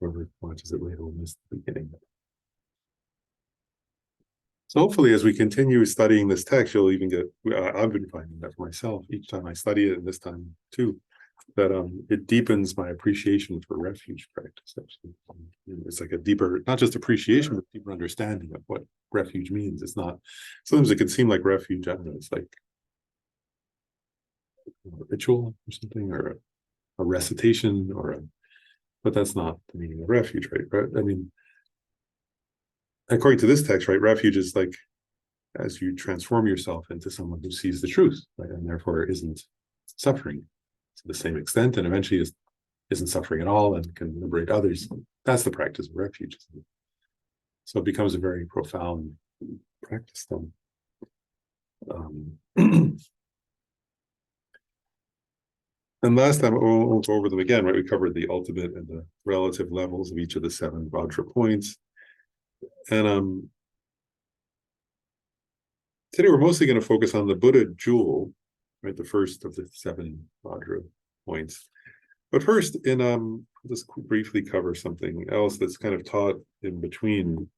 whoever watches it later will miss the beginning. So hopefully, as we continue studying this text, you'll even get. I've been finding that for myself each time I study it, and this time too, that it deepens my appreciation for refuge practice. Actually, it's like a deeper, not just appreciation, but deeper understanding of what refuge means. It's not. Sometimes it can seem like refuge. I don't know. It's like a ritual or something, or a recitation, but that's not the meaning of refuge, right? I mean, according to this text, right, refuge is like as you transform yourself into someone who sees the truth, right, and therefore isn't suffering to the same extent, and eventually isn't suffering at all and can liberate others. That's the practice of refuge. So it becomes a very profound practice then. And last time, I won't go over them again, right? We covered the ultimate and the relative levels of each of the 7 Vajra points. And today we're mostly going to focus on the Buddha jewel, right? The first of the 7 Vajra points. But first, I'll just briefly cover something else that's kind of taught in between.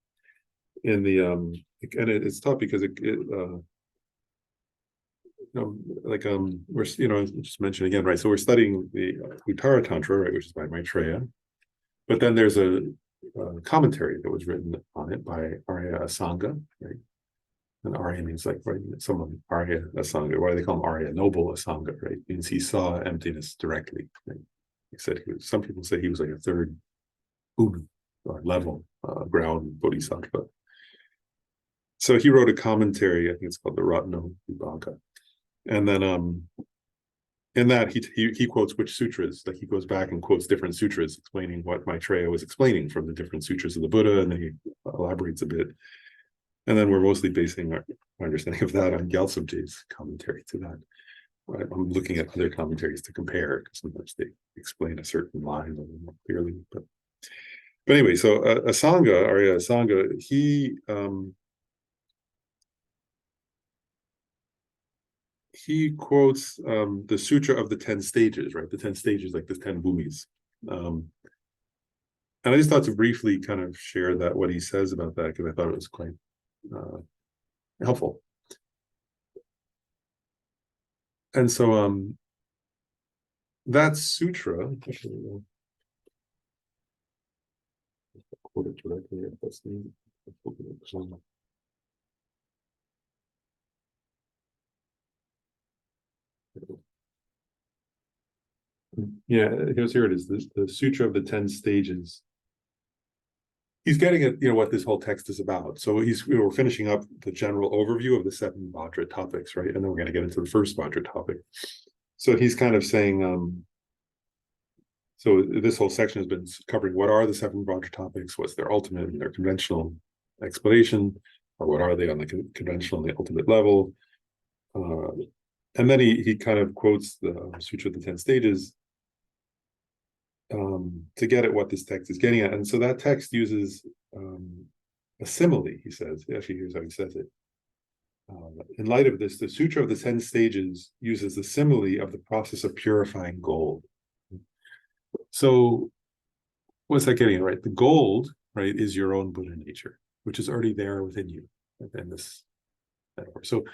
In the and it's taught because we're just mention again, right? So we're studying the Uttara Tantra, right, which is by Maitreya, but then there's a commentary that was written on it by Arya Asanga, right? And Arya means like, right, someone, Arya Asanga. Why do they call him Arya? Noble Asanga, right? Means he saw emptiness directly. Right? He said some people say he was like a 3rd level ground bodhisattva. So he wrote a commentary. I think it's called the Ratna Vibhaga. And then in that he quotes which sutras, like he goes back and quotes different sutras explaining what Maitreya was explaining from the different sutras of the Buddha, and then he elaborates a bit. And then we're mostly basing our understanding of that on Gyaltsab Je's commentary to that. I'm looking at other commentaries to compare, because sometimes they explain a certain line a little more clearly. But anyway, so Asanga, Arya Asanga, he quotes the Sutra of the 10 stages, right? The 10 stages, like the 10 bhumis. And I just thought to briefly kind of share what he says about that, because I thought it was quite helpful. And so that sutra, actually, I'll quote it directly if that's needed. Yeah, here it is. The Sutra of the 10 stages. He's getting at what this whole text is about. So we're finishing up the general overview of the 7 Vajra topics, right? And then we're going to get into the first Vajra topic. So he's kind of saying, so this whole section has been covering what are the 7 Vajra topics, what's their ultimate and their conventional explanation, or what are they on the conventional and the ultimate level. And then he kind of quotes the Sutra of the 10 stages to get at what this text is getting at. And so that text uses a simile, he says. Actually, here's how he says it. In light of this, the Sutra of the 10 stages uses the simile of the process of purifying gold. So what's that getting at, right? The gold, right, is your own Buddha nature, which is already there within you. And this metaphor. So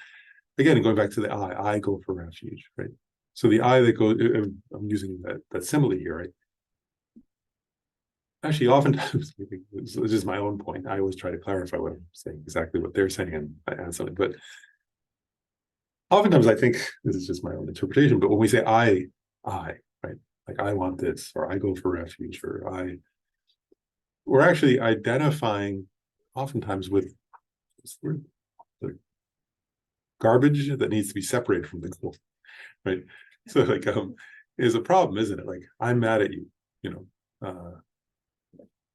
again, going back to the I go for refuge, right? So the I that goes, I'm using that simile here, right? Actually, oftentimes, this is my own point. I always try to clarify what I'm saying, exactly what they're saying, and I add something. But oftentimes, I think this is just my own interpretation. But when we say I, right, like I want this, or I go for refuge, or we're actually identifying, oftentimes, with the garbage that needs to be separated from the gold, right? So, like, is a problem, isn't it? Like, I'm mad at you,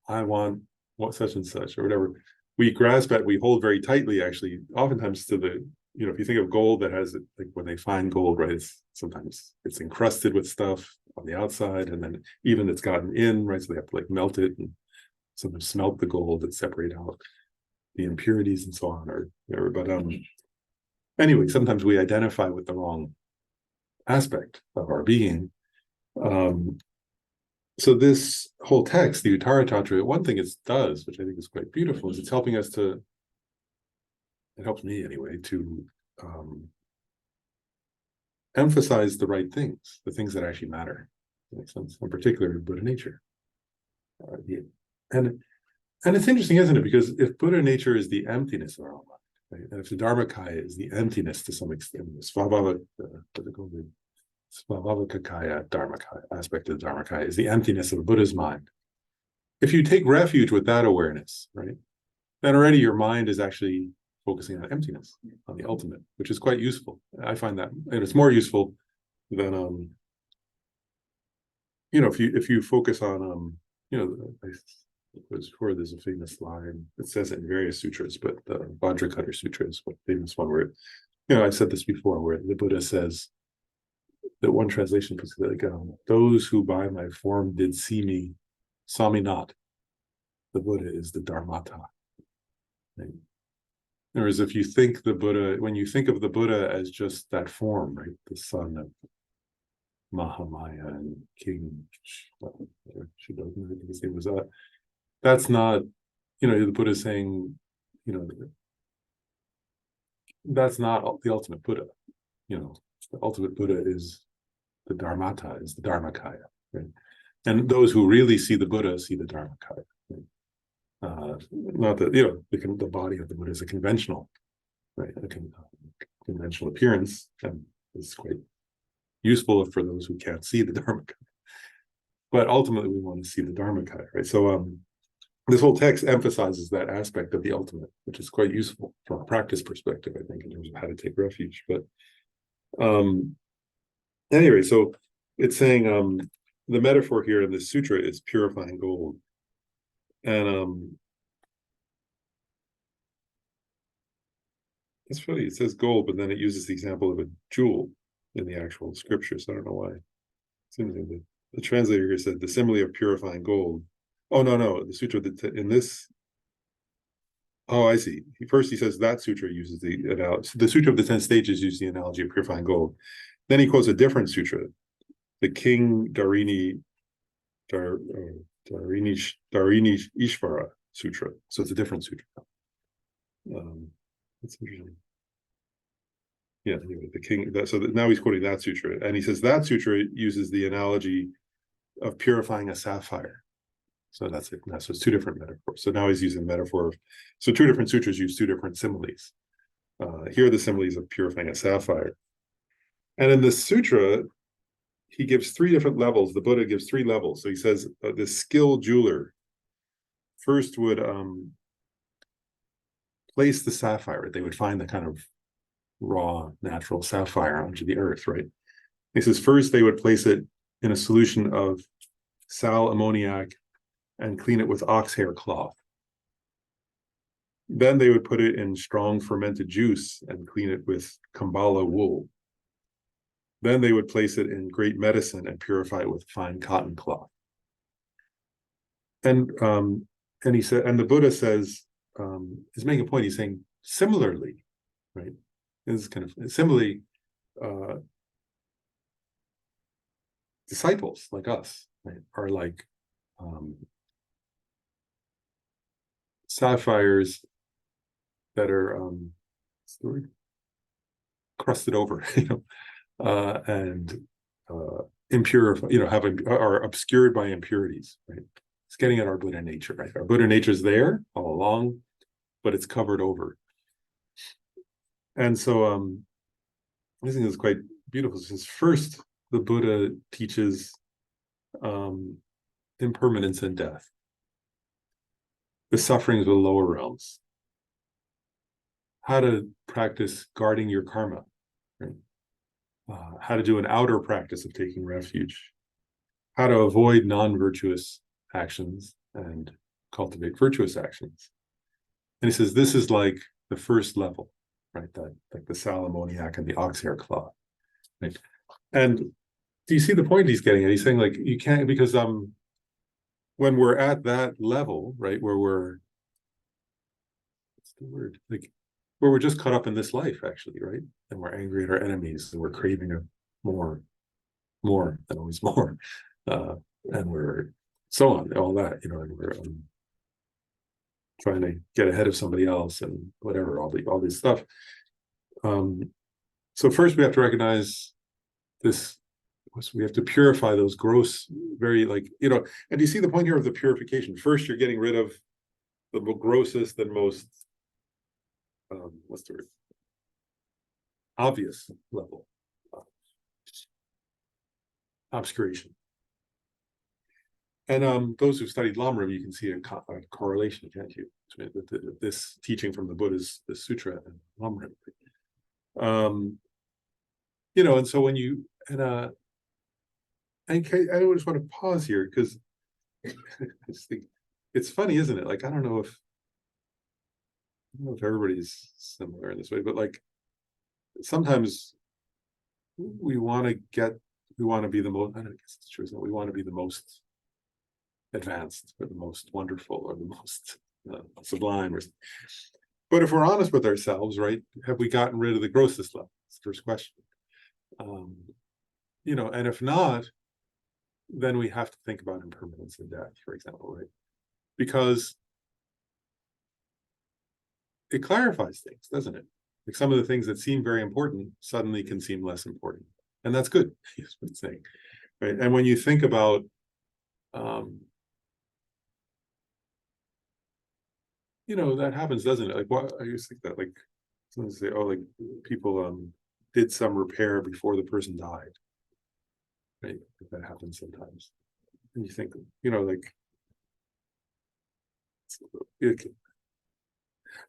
I want what such and such, or whatever. We grasp at, we hold very tightly, actually, oftentimes to the, if you think of gold that has, like when they find gold, right, sometimes it's encrusted with stuff on the outside, and then even it's gotten in, right, so they have to like melt it and sometimes smelt the gold and separate out the impurities and so on, or whatever. But anyway, sometimes we identify with the wrong aspect of our being. so this whole text, the Uttara Tatra, one thing it does, which I think is quite beautiful, is it's helping us to, it helps me anyway, to emphasize the right things, the things that actually matter. That makes sense. In particular, Buddha nature. Yeah. And it's interesting, isn't it? Because if Buddha nature is the emptiness of our own mind, right? And if the Dharmakaya is the emptiness to some extent, the Svabhavakakaya Dharmakaya aspect of the Dharmakaya is the emptiness of a Buddha's mind. If you take refuge with that awareness, right, then already your mind is actually focusing on emptiness, on the ultimate, which is quite useful. I find that, and it's more useful than if you focus on where there's a famous line, it says it in various sutras, but the Vajrakutta Sutra is one famous one where, I said this before, where the Buddha says that one translation puts it like, those who by my form did see me, saw me not. The Buddha is the Dharmata. Right? Whereas if you think the Buddha, when you think of the Buddha as just that form, right, the son of Mahamaya and King Shuddha, I think his name was that. That's not, the Buddha is saying, that's not the ultimate Buddha. The ultimate Buddha is the Dharmata, is the Dharmakaya. Right? And those who really see the Buddha see the Dharmakaya. Right? Not that, the body of the Buddha is a conventional, right? A conventional appearance, and is quite useful for those who can't see the Dharmakaya. But ultimately, we want to see the Dharmakaya, right? So, this whole text emphasizes that aspect of the ultimate, which is quite useful from a practice perspective, I think, in terms of how to take refuge. But anyway, so it's saying the metaphor here in this sutra is purifying gold. And it's funny, it says gold, but then it uses the example of a jewel in the actual scripture, so I don't know why. It seems like the translator here said the simile of purifying gold. Oh, no, the sutra in this. Oh, I see. First, he says that sutra uses the analogy. The Sutra of the 10 Stages uses the analogy of purifying gold. Then he quotes a different sutra, the King Darini Ishvara Sutra. So it's a different sutra. That's interesting. Yeah, anyway, the king. Now he's quoting that sutra, and he says that sutra uses the analogy of purifying a sapphire. So that's it. So it's two different metaphors. So now he's using the metaphor of. So two different sutras use two different similes. Here are the similes of purifying a sapphire. And in this sutra, he gives three different levels. The Buddha gives three levels. So he says the skilled jeweler first would place the sapphire. They would find the kind of raw, natural sapphire onto the earth, right? He says first they would place it in a solution of sal ammoniac and clean it with ox hair cloth. Then they would put it in strong fermented juice and clean it with Kambala wool. Then they would place it in great medicine and purify it with fine cotton cloth. And he said, and the Buddha says, is making a point. He's saying similarly, right? This is kind of similarly, disciples like us, right, are like sapphires that are crusted over, and impure, are obscured by impurities, right? It's getting at our Buddha nature, right? Our Buddha nature is there all along, but it's covered over. And so I think it's quite beautiful. Since first the Buddha teaches impermanence and death, the sufferings of the lower realms, how to practice guarding your karma, right? How to do an outer practice of taking refuge, how to avoid non-virtuous actions and cultivate virtuous actions. And he says this is like the first level, right? That like the sal ammoniac and the ox hair cloth, right? And do you see the point he's getting at? He's saying like you can't, because when we're at that level, right, where we're, what's the word, like where we're just caught up in this life, actually, right? And we're angry at our enemies and we're craving more, and always more. and we're so on, all that, and we're trying to get ahead of somebody else and whatever, all this stuff. So first we have to recognize this. We have to purify those gross, very and you see the point here of the purification. First, you're getting rid of the grossest and most, what's the word? Obvious level of obscuration. And those who studied Lamrim, you can see a correlation, can't you? This teaching from the Buddha's the Sutra and Lamrim. And so when you I just want to pause here because I just think it's funny, isn't it? Like I don't know if everybody's similar in this way, but sometimes we want to be the most. I don't guess it's true. We want to be the most advanced, or the most wonderful, or the most sublime. But if we're honest with ourselves, right? Have we gotten rid of the grossest level? That's the first question. And if not, then we have to think about impermanence and death, for example, right? Because it clarifies things, doesn't it? Like some of the things that seem very important suddenly can seem less important. And that's good, is what it's saying. Right. And when you think about that happens, doesn't it? Like what I used to think that someone say, people did some repair before the person died. Right. That happens sometimes. And you think,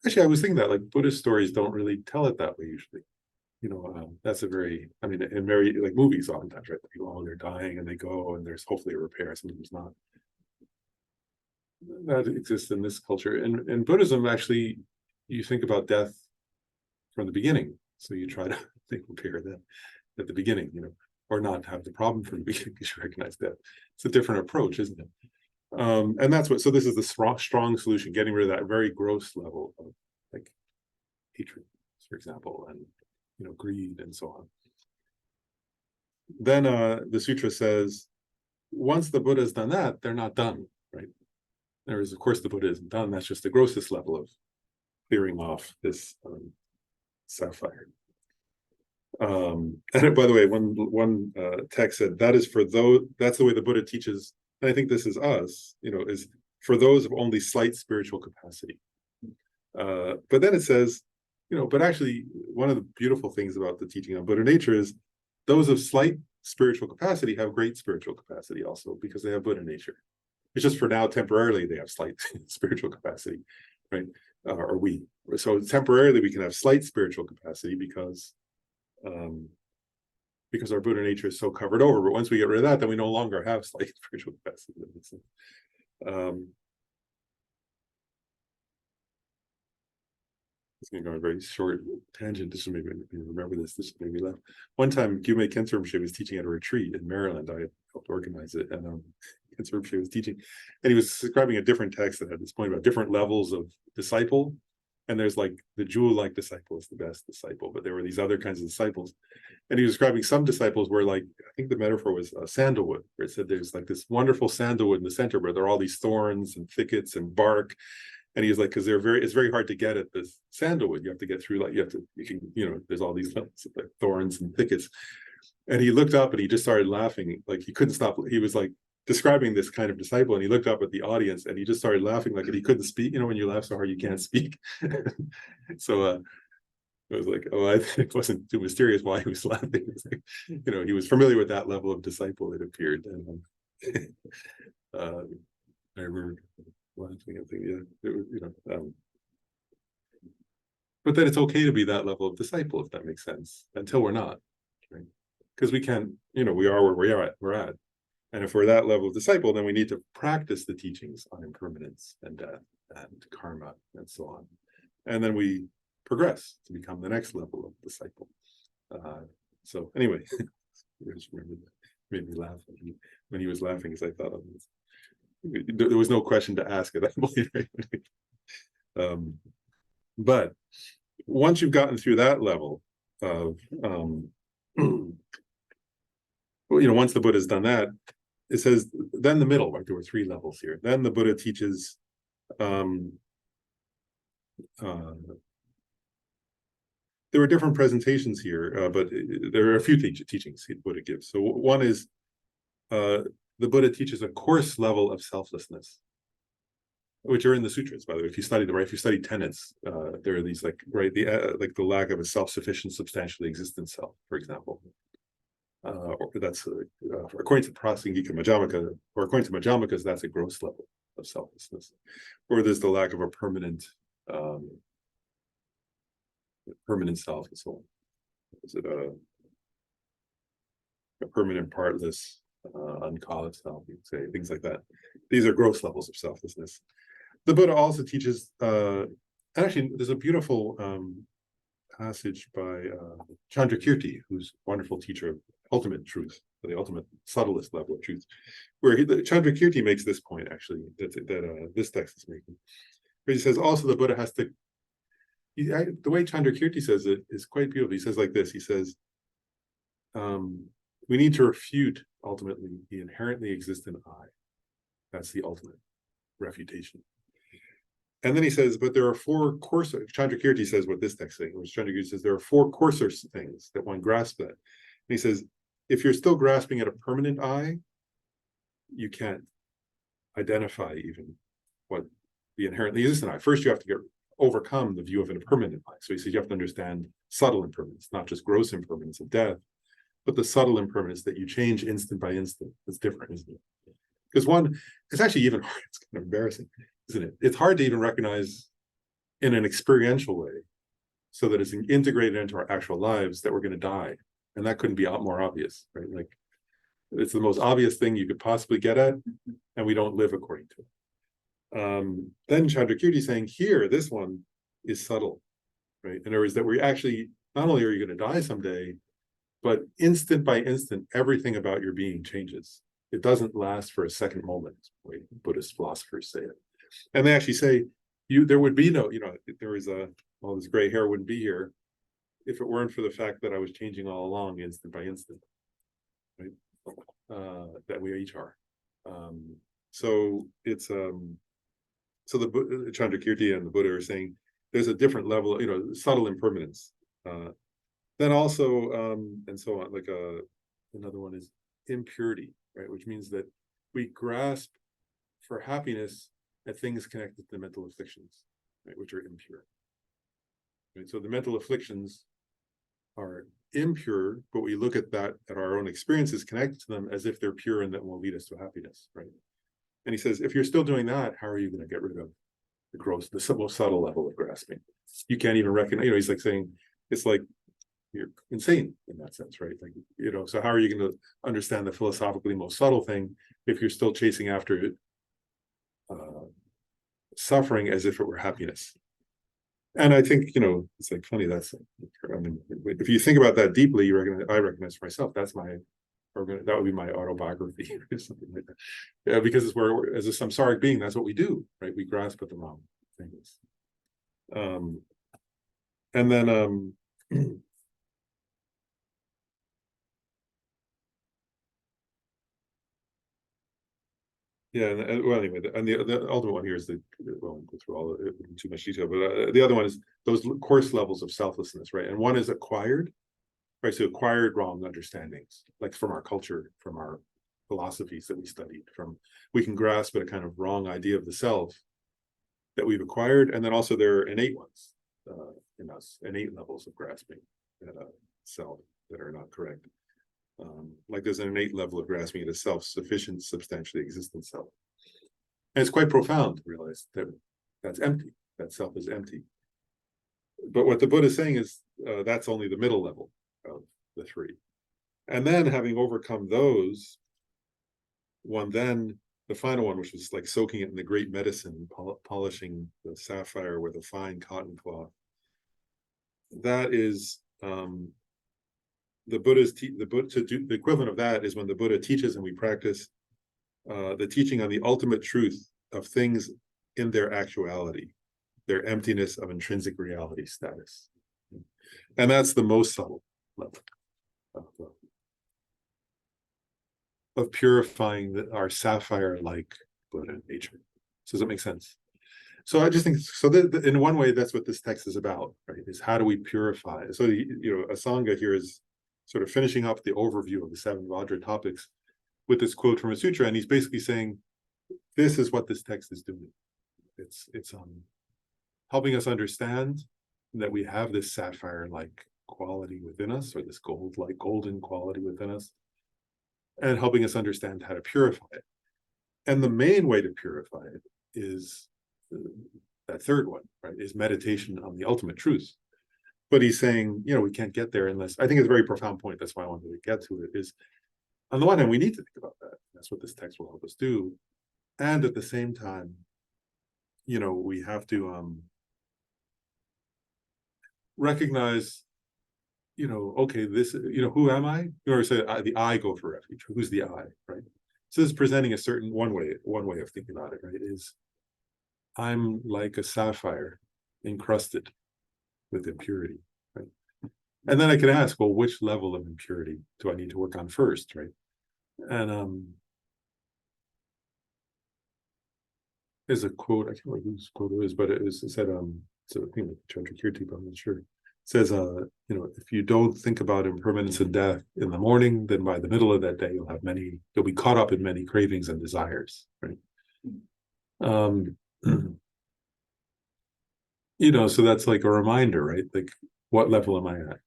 actually, I was thinking that Buddhist stories don't really tell it that way usually. That's a very, in very movies oftentimes, right? People, they're dying and they go and there's hopefully a repair, sometimes not. That exists in this culture. And in Buddhism, actually, you think about death from the beginning. So you try to think repair that at the beginning, or not have the problem from the beginning because you recognize that. It's a different approach, isn't it? And that's so this is the strong solution, getting rid of that very gross level of hatred, for example, and greed and so on. Then the sutra says, once the Buddha has done that, they're not done, right? There is, of course, the Buddha isn't done. That's just the grossest level of clearing off this sapphire. And by the way, one text said that is for those. That's the way the Buddha teaches, and I think this is us. Is for those of only slight spiritual capacity. But then it says, but actually, one of the beautiful things about the teaching on Buddha nature is those of slight spiritual capacity have great spiritual capacity also because they have Buddha nature. It's just for now, temporarily, they have slight spiritual capacity, right? So temporarily we can have slight spiritual capacity because our Buddha nature is so covered over. But once we get rid of that, then we no longer have slight spiritual capacity. It's going to go on a very short tangent. This will make me remember this. This made me laugh. One time, Gyumei Khyentse Rinpoche was teaching at a retreat in Maryland. I helped organize it, and Khyentse Rinpoche was teaching, and he was describing a different text that had this point about different levels of disciple. And there's the jewel-like disciple is the best disciple, but there were these other kinds of disciples. And he was describing some disciples where, I think the metaphor was sandalwood, where it said there's this wonderful sandalwood in the center, but there are all these thorns and thickets and bark. And he was because it's very hard to get at this sandalwood. You have to get through, there's all these thorns and thickets. And he looked up and he just started laughing. He couldn't stop. He was describing this kind of disciple, and he looked up at the audience and he just started laughing and he couldn't speak. When you laugh so hard, you can't speak. So it was I think it wasn't too mysterious why he was laughing. It was he was familiar with that level of disciple, it appeared. And I remember laughing and thinking, it was, but then it's okay to be that level of disciple, if that makes sense, until we're not, right? Because we can, we are where we're at. And if we're that level of disciple, then we need to practice the teachings on impermanence and death and karma and so on. And then we progress to become the next level of disciple. So anyway, I just remember that. Made me laugh when he was laughing, because I thought there was no question to ask at that point. Right? But once you've gotten through that level of, once the Buddha's done that, it says, then the middle, right? There were three levels here. Then the Buddha teaches there were different presentations here, but there are a few teachings Buddha gives. So one is the Buddha teaches a coarse level of selflessness, which are in the sutras, by the way. If you study if you study tenets, there are these like the lack of a self-sufficient, substantially existent self, for example. Or that's according to Prasangika Madhyamaka, or according to Madhyamakas, that's a gross level of selflessness. Or there's the lack of a permanent self and so on. Is it a permanent partless uncaught self, you could say, things like that. These are gross levels of selflessness. The Buddha also teaches, actually, there's a beautiful passage by Chandrakirti, who's a wonderful teacher of ultimate truth, the ultimate subtlest level of truth, where Chandrakirti makes this point, actually, that this text is making. Where he says also the Buddha has to, the way Chandrakirti says it is quite beautiful. He says like this, he says, we need to refute, ultimately, the inherently existent I. That's the ultimate refutation. And then he says, but there are four coarser, Chandrakirti says what this text is saying, which Chandrakirti says there are four coarser things that one grasps at. And he says, if you're still grasping at a permanent I, you can't identify even what the inherently existent I. First, you have to overcome the view of an impermanent I. So he says you have to understand subtle impermanence, not just gross impermanence of death, but the subtle impermanence that you change instant by instant. It's different, isn't it? Because it's actually even hard, it's kind of embarrassing, isn't it? It's hard to even recognize in an experiential way, so that it's integrated into our actual lives, that we're going to die. And that couldn't be more obvious, right? Like, it's the most obvious thing you could possibly get at, and we don't live according to it. Then Chandrakirti is saying here, this one is subtle, right? In other words, that we actually, not only are you going to die someday, but instant by instant, everything about your being changes. It doesn't last for a second moment, the way Buddhist philosophers say it. And they actually say, there would be no, there is all this gray hair wouldn't be here if it weren't for the fact that I was changing all along, instant by instant, right? That we each are. So it's so the Chandrakirti and the Buddha are saying there's a different level, subtle impermanence. Then also, and so on, like another one is impurity, right? Which means that we grasp for happiness at things connected to mental afflictions, right? Which are impure. Right? So the mental afflictions are impure, but we look at our own experiences connected to them as if they're pure and that will lead us to happiness, right? And he says, if you're still doing that, how are you going to get rid of the most subtle level of grasping? You can't even recognize, he's like saying, it's like you're insane in that sense, right? Like, so how are you going to understand the philosophically most subtle thing if you're still chasing after it, suffering as if it were happiness? And I think, it's like funny, if you think about that deeply, I recognize for myself, that would be my autobiography or something like that. Yeah, because it's where, as a samsaric being, that's what we do, right? We grasp at the wrong things. And then, yeah, well, anyway, and the ultimate one here is won't go through all of it in too much detail, but the other one is those coarse levels of selflessness, right? And one is acquired, right? So acquired wrong understandings, like from our culture, from our philosophies that we studied, we can grasp at a kind of wrong idea of the self that we've acquired, and then also there are innate ones in us, innate levels of grasping at a self that are not correct. Like there's an innate level of grasping at a self-sufficient, substantially existent self. And it's quite profound to realize that that's empty, that self is empty. But what the Buddha is saying is that's only the middle level of the three. And then having overcome those, the final one, which was like soaking it in the great medicine, polishing the sapphire with a fine cotton cloth, that is the equivalent of that is when the Buddha teaches and we practice the teaching on the ultimate truth of things in their actuality, their emptiness of intrinsic reality status. And that's the most subtle level. purifying our sapphire-like Buddha nature. So does that make sense? So I just think so. In one way, that's what this text is about, right? Is how do we purify? So Asanga here is sort of finishing up the overview of the 7 Vajra topics with this quote from a sutra, and he's basically saying, this is what this text is doing. It's helping us understand that we have this sapphire-like quality within us, or this gold-like golden quality within us, and helping us understand how to purify it. And the main way to purify it is that third one, right? Is meditation on the ultimate truth. But he's saying, we can't get there unless, I think it's a very profound point. That's why I wanted to get to it, is on the one hand, we need to think about that. That's what this text will help us do. And at the same time, we have to recognize, okay, this, who am I? Or say the I go for refuge. Who's the I, right? So this is presenting a certain one way of thinking about it, right? Is I'm like a sapphire encrusted with impurity, right? And then I can ask, well, which level of impurity do I need to work on first, right? And there's a quote, I can't remember whose quote it is, but it said, it's a thing like Chandrakirti, but I'm not sure. It says, if you don't think about impermanence and death in the morning, then by the middle of that day, you'll be caught up in many cravings and desires, right? So that's like a reminder, right? Like, what level am I at,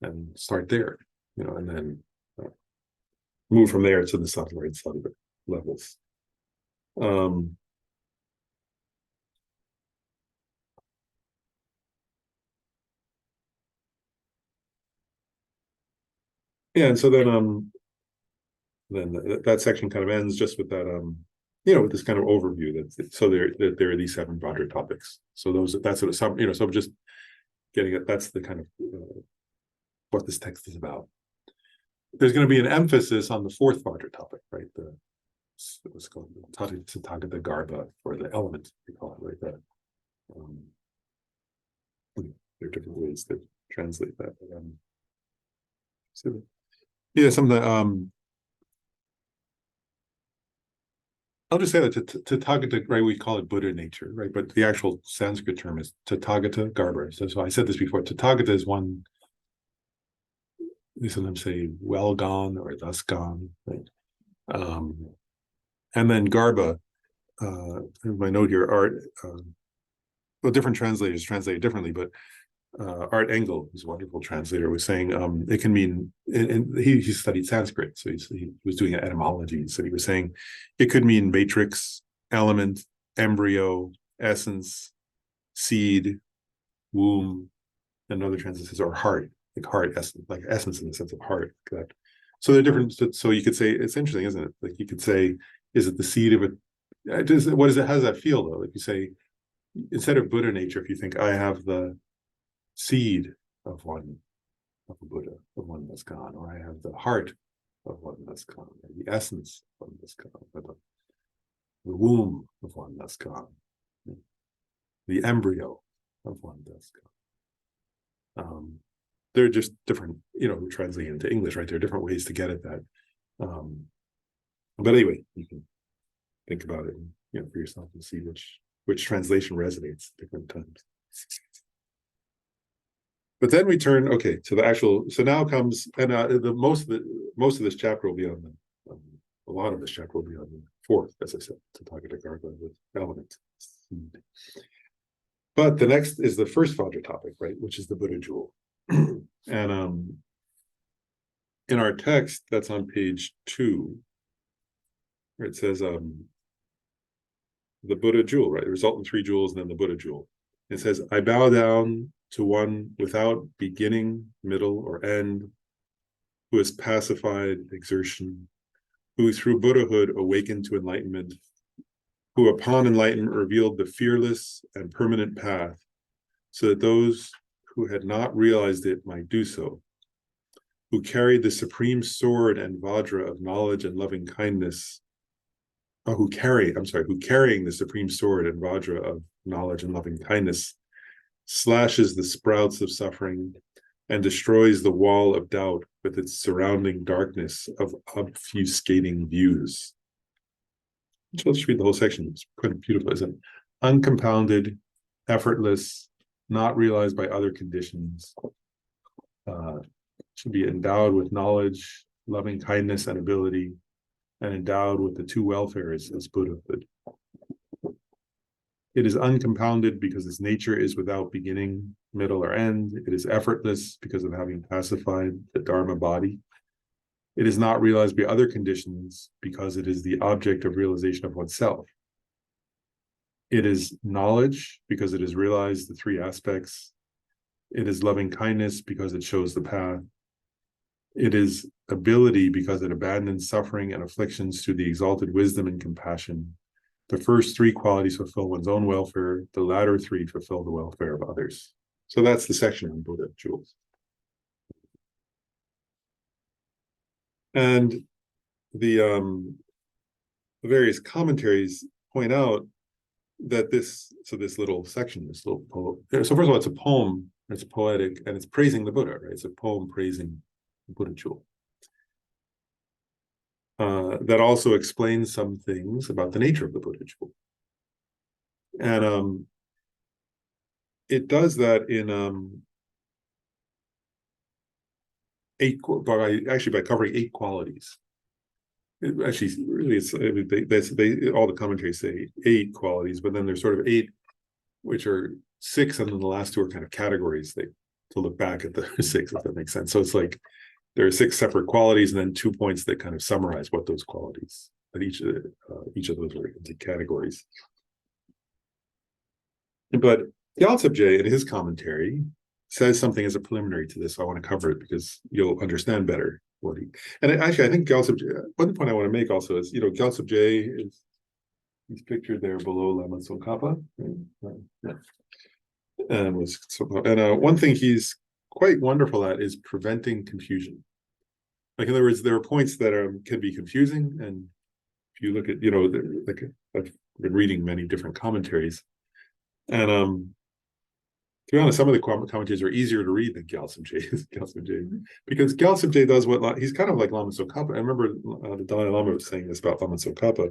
and start there, and then move from there to the subtler and subtler levels. Yeah, and so then that section kind of ends just with that with this kind of overview that so there are these 7 broader topics. So that's what some so I'm just getting it. That's the kind of what this text is about. There's going to be an emphasis on the 4th Vajra topic, right? What's called Tathagata Garbha, or the element, we call it, right? That there are different ways to translate that. So yeah, some of the I'll just say that Tathagata, right? We call it Buddha nature, right? But the actual Sanskrit term is Tathagata Garbha. So I said this before. Tathagata is one. We sometimes say well gone or thus gone, right? And then Garbha, my note here, Art. Well, different translators translate it differently, but Art Engel, who's a wonderful translator, was saying it can mean, and he studied Sanskrit, so he was doing etymology. So he was saying it could mean matrix, element, embryo, essence, seed, womb, and other translations, or heart, like heart essence, like essence in the sense of heart. Like so they're different. So you could say, it's interesting, isn't it? Like you could say, is it the seed of it? What is it? How does that feel though? Like you say, instead of Buddha nature, if you think I have the seed of a Buddha, of one that's gone, or I have the heart of one that's gone, or the essence of one that's gone, or the womb of one that's gone, the embryo of one that's gone. They're just different, translating into English, right? There are different ways to get at that. But anyway, you can think about it, for yourself and see which translation resonates at different times. But then we turn, to the actual. So now comes, and most of this chapter will be on a lot of this chapter will be on the 4th, as I said, Tathagata Garbha with element. But the next is the 1st Vajra topic, right, which is the Buddha jewel. And in our text, that's on page 2, where it says the Buddha jewel, right? The resultant 3 jewels, and then the Buddha jewel. It says, I bow down to one without beginning, middle, or end, who has pacified exertion, who through Buddhahood awakened to enlightenment, who upon enlightenment revealed the fearless and permanent path, so that those who had not realized it might do so, who carried the supreme sword and vajra of knowledge and loving kindness, who carrying the supreme sword and vajra of knowledge and loving kindness, slashes the sprouts of suffering and destroys the wall of doubt with its surrounding darkness of obfuscating views. So let's read the whole section. It's quite beautiful, isn't it? Uncompounded, effortless, not realized by other conditions. Should be endowed with knowledge, loving kindness, and ability, and endowed with the two welfares as Buddhahood. It is uncompounded because its nature is without beginning, middle, or end. It is effortless because of having pacified the Dharma body. It is not realized by other conditions because it is the object of realization of oneself. It is knowledge because it has realized the three aspects. It is loving kindness because it shows the path. It is ability because it abandons suffering and afflictions through the exalted wisdom and compassion. The first three qualities fulfill one's own welfare. The latter three fulfill the welfare of others. So that's the section on Buddha, Jules. And the various commentaries point out that this little section, this little poem. So first of all, it's a poem. It's poetic, and it's praising the Buddha, right? It's a poem praising the Buddha jewel. That also explains some things about the nature of the Buddha jewel. And it does that in by covering 8 qualities. Actually, really, all the commentaries say 8 qualities, but then there's sort of 8, which are 6, and then the last 2 are kind of categories to look back at the 6, if that makes sense. So it's like there are 6 separate qualities, and then 2 points that kind of summarize what those qualities, that each of those are into categories. But Gyaltsab Je, in his commentary, says something as a preliminary to this. So I want to cover it because you'll understand better what he. And actually, I think Gyaltsab Je. One point I want to make also is, Gyaltsab Je he's pictured there below Lama Tsongkhapa. Yeah. And one thing he's quite wonderful at is preventing confusion. Like, in other words, there are points that can be confusing, and if you look at, like, I've been reading many different commentaries, and to be honest, some of the commentaries are easier to read than Gyaltsab Je, because Gyaltsab Je does he's kind of like Lama Tsongkhapa. I remember the Dalai Lama was saying this about Lama Tsongkhapa.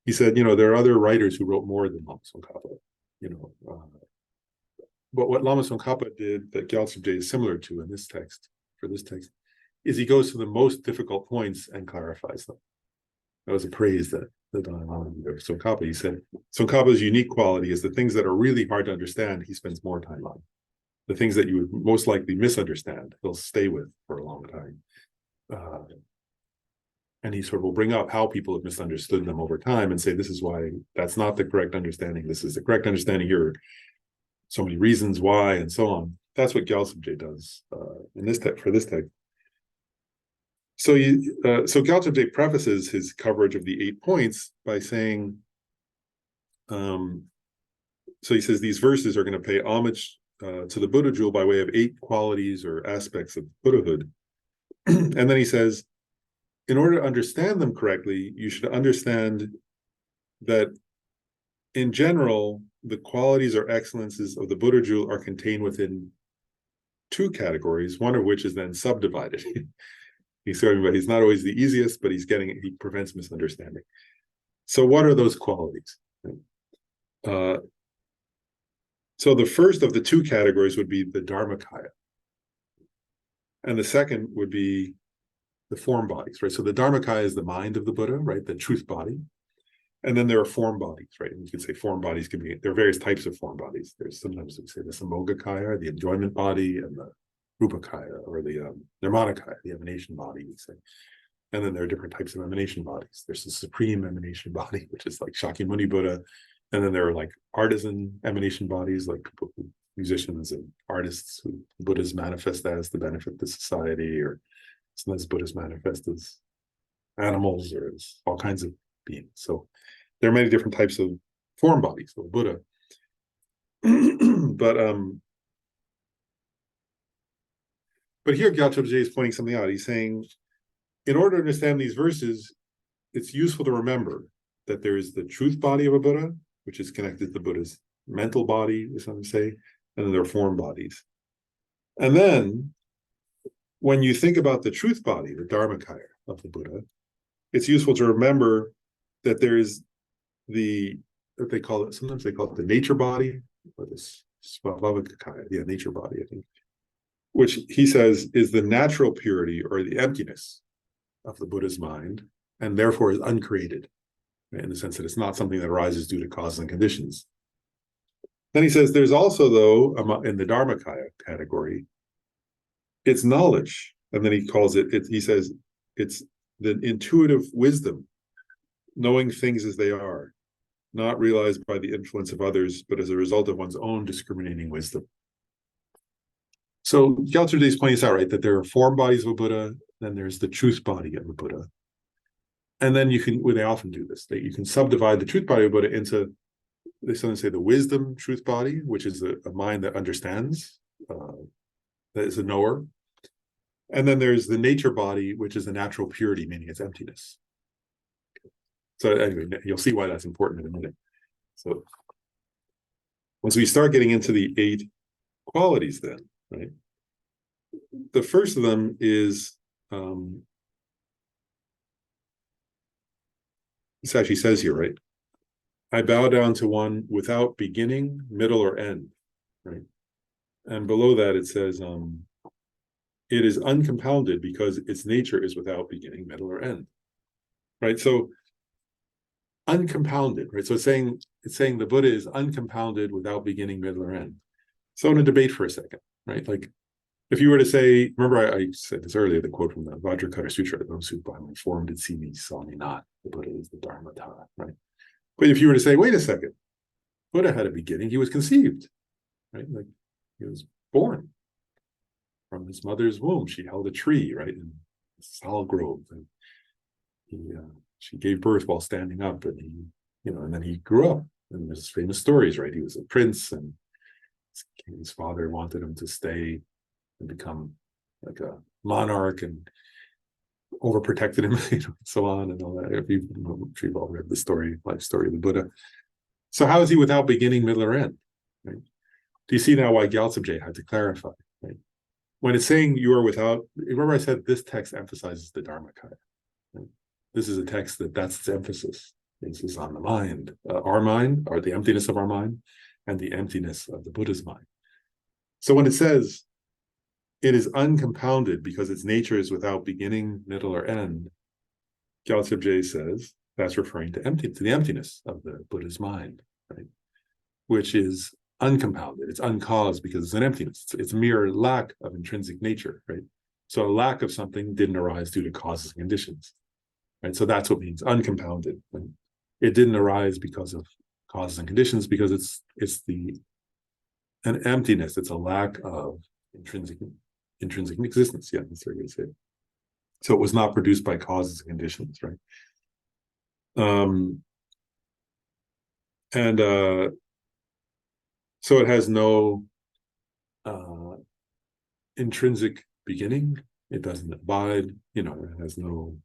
He said, there are other writers who wrote more than Lama Tsongkhapa, but what Lama Tsongkhapa did that Gyaltsab Je is similar to in this text, is he goes to the most difficult points and clarifies them. That was a praise that the Dalai Lama gave Tsongkhapa. He said Tsongkhapa's unique quality is the things that are really hard to understand, he spends more time on. The things that you would most likely misunderstand, he'll stay with for a long time. And he sort of will bring up how people have misunderstood them over time and say, this is why that's not the correct understanding. This is the correct understanding. Here are so many reasons why, and so on. That's what Gyaltsab Je does in this text, for this text. So Gyaltsab Je prefaces his coverage of the 8 points by saying, so he says these verses are going to pay homage to the Buddha jewel by way of 8 qualities or aspects of Buddhahood. And then he says, in order to understand them correctly, you should understand that in general, the qualities or excellences of the Buddha jewel are contained within 2 categories, one of which is then subdivided. He's talking about he's not always the easiest, but he prevents misunderstanding. So what are those qualities? So the first of the 2 categories would be the Dharmakaya. And the second would be the form bodies, right? So the Dharmakaya is the mind of the Buddha, right? The truth body. And then there are form bodies, right? And you can say form bodies there are various types of form bodies. There's sometimes we say the Samogakaya, the enjoyment body, and the Rupakaya, or the Nirmanakaya, the emanation body, we say. And then there are different types of emanation bodies. There's the supreme emanation body, which is like Shakyamuni Buddha. And then there are like artisan emanation bodies, like musicians and artists who Buddhas manifest as to benefit the society, or sometimes Buddhas manifest as animals or as all kinds of beings. So there are many different types of form bodies of Buddha. But here Gyaltsab Je is pointing something out. He's saying, in order to understand these verses, it's useful to remember that there is the truth body of a Buddha, which is connected to the Buddha's mental body, as some say, and then there are form bodies. And then when you think about the truth body, the Dharmakaya of the Buddha, it's useful to remember that there is what they call it, sometimes they call it the nature body, or this Svabhavakaya, nature body, I think, which he says is the natural purity or the emptiness of the Buddha's mind, and therefore is uncreated, right, in the sense that it's not something that arises due to causes and conditions. Then he says there's also, though, in the Dharmakaya category, it's knowledge. And then he calls he says it's the intuitive wisdom, knowing things as they are, not realized by the influence of others, but as a result of one's own discriminating wisdom. So Gyaltsab is pointing out, right, that there are form bodies of a Buddha, then there's the truth body of a Buddha. And then they often do this, that you can subdivide the truth body of Buddha into, they sometimes say, the wisdom truth body, which is a mind that understands, that is a knower. And then there's the nature body, which is the natural purity, meaning its emptiness. So anyway, you'll see why that's important in a minute. So once we start getting into the 8 qualities, then, right, the first of them is, this actually says here, right, I bow down to one without beginning, middle, or end, right? And below that it says, it is uncompounded because its nature is without beginning, middle, or end, right? So uncompounded, right? So it's saying the Buddha is uncompounded without beginning, middle, or end. So I want to debate for a second, right? Like, if you were to say, remember I said this earlier, the quote from the Vajrakutta Sutra, those who by my form did see me saw me not. The Buddha is the Dharmatara, right? But if you were to say, wait a second, Buddha had a beginning, he was conceived, right? Like, he was born from his mother's womb. She held a tree, right, in Sal Grove, and she gave birth while standing up, and and then he grew up. And there's famous stories, right? He was a prince, and his father wanted him to stay and become like a monarch, and overprotected him, and so on, and all that. If you've all read the life story of the Buddha. So how is he without beginning, middle, or end? Right? Do you see now why Gyaltsab had to clarify? Right? When it's saying you are without, remember I said this text emphasizes the Dharmakaya. Right? This is a text that's its emphasis. This is on the mind, our mind, or the emptiness of our mind, and the emptiness of the Buddha's mind. So when it says it is uncompounded because its nature is without beginning, middle, or end, Gyaltsab says that's referring to the emptiness of the Buddha's mind, right? Which is uncompounded. It's uncaused because it's an emptiness. It's mere lack of intrinsic nature, right? So a lack of something didn't arise due to causes and conditions, right? So that's what means uncompounded. It didn't arise because of causes and conditions, because it's an emptiness. It's a lack of intrinsic existence. Yeah, that's what you're going to say. So it was not produced by causes and conditions, right? So it has no intrinsic beginning. It doesn't abide. It has no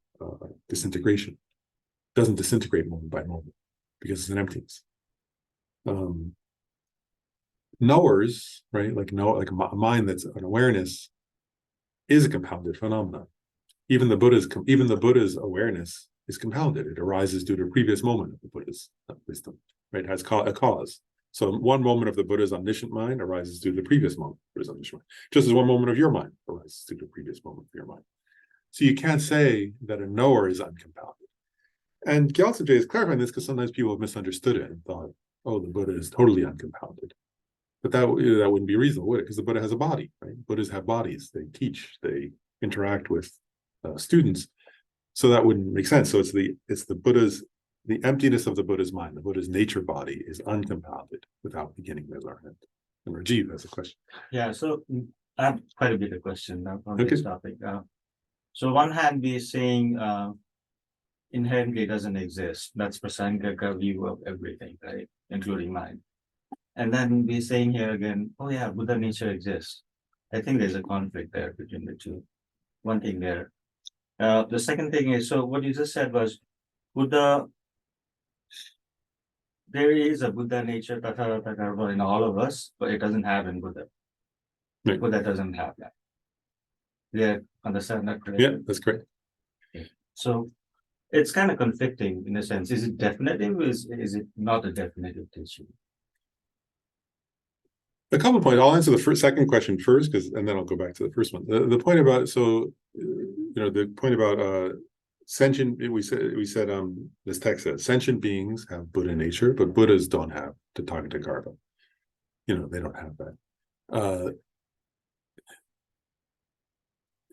disintegration. It doesn't disintegrate moment by moment because it's an emptiness. Knowers, right? Like a mind that's an awareness is a compounded phenomenon. Even the Buddha's awareness is compounded. It arises due to a previous moment of the Buddha's wisdom, right? It has a cause. So one moment of the Buddha's omniscient mind arises due to the previous moment of Buddha's omniscient mind, just as one moment of your mind arises due to the previous moment of your mind. So you can't say that a knower is uncompounded. And Gyaltsab is clarifying this because sometimes people have misunderstood it and thought, oh, the Buddha is totally uncompounded. But that wouldn't be reasonable, would it? Because the Buddha has a body, right? Buddhas have bodies. They teach, they interact with students. So that wouldn't make sense. So it's the emptiness of the Buddha's mind. The Buddha's nature body is uncompounded without beginning, middle, or end. And Rajiv has a question. Yeah, so I have quite a bit of question on this topic. So one hand we are saying inherently doesn't exist. That's Prasangika view of everything, right? Including mind. And then we're saying here again, oh yeah, Buddha nature exists. I think there's a conflict there between the two. One thing there. The second thing is, so what you just said was Buddha, there is a Buddha nature, Tathagata in all of us, but it doesn't have in Buddha. Right. Buddha doesn't have that. Yeah, understand that correctly? Yeah, that's correct. So it's kind of conflicting in a sense. Is it definitive? Is it not a definitive teaching? A couple of points. I'll answer the second question first, and then I'll go back to the first one. The point about the point about sentient. We said this text says sentient beings have Buddha nature, but Buddhas don't have Tathagata. They don't have that.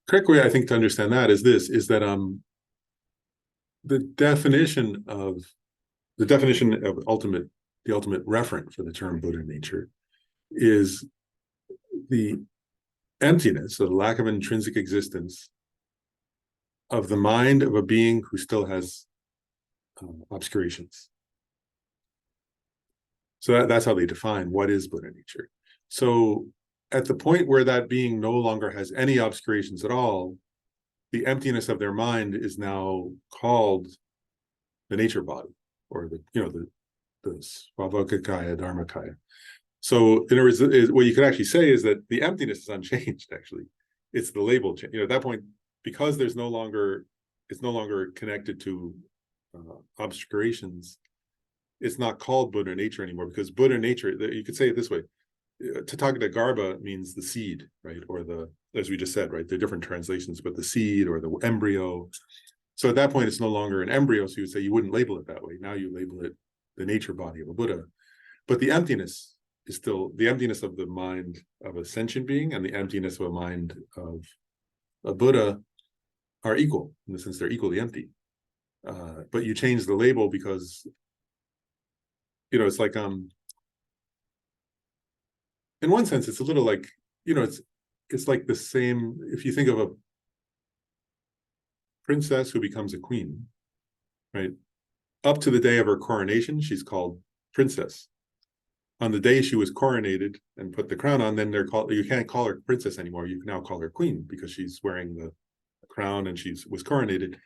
Correct way I think to understand that is that the definition of the ultimate referent for the term Buddha nature is the emptiness, so the lack of intrinsic existence of the mind of a being who still has obscurations. So that's how they define what is Buddha nature. So at the point where that being no longer has any obscurations at all, the emptiness of their mind is now called the nature body, or the Svabhakakaya, Dharmakaya. So in other words, what you could actually say is that the emptiness is unchanged. Actually, it's the label change. At that point, because it's no longer connected to obscurations. It's not called Buddha nature anymore, because Buddha nature, you could say it this way: Tathagata Garbha means the seed, right? Or as we just said, right? There are different translations, but the seed or the embryo. So at that point, it's no longer an embryo. So you would say you wouldn't label it that way. Now you label it the nature body of a Buddha, but the emptiness is still the emptiness of the mind of a sentient being, and the emptiness of a mind of a Buddha are equal, in the sense they're equally empty. But you change the label because it's like in one sense it's a little like it's like the same. If you think of a princess who becomes a queen, right? Up to the day of her coronation, she's called princess. On the day she was coronated and put the crown on, then you can't call her princess anymore. You can now call her queen because she's wearing the crown and was coronated.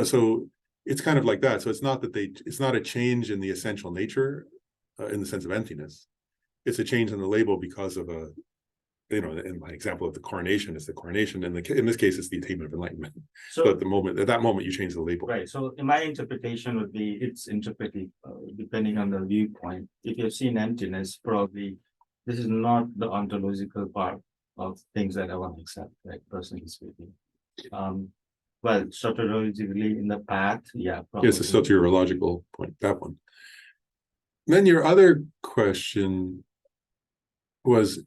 So it's kind of like that. So it's not a change in the essential nature in the sense of emptiness. It's a change in the label because of in my example of the coronation, is the coronation, and in this case, it's the attainment of enlightenment. So at that moment, you change the label. Right. So in my interpretation would be, it's interpretive, depending on the viewpoint. If you've seen emptiness, probably this is not the ontological part of things that I want to accept, like personally speaking. Well, soteriologically in the path, yeah. Probably. Yes, a soteriological point, that one. Then your other question was,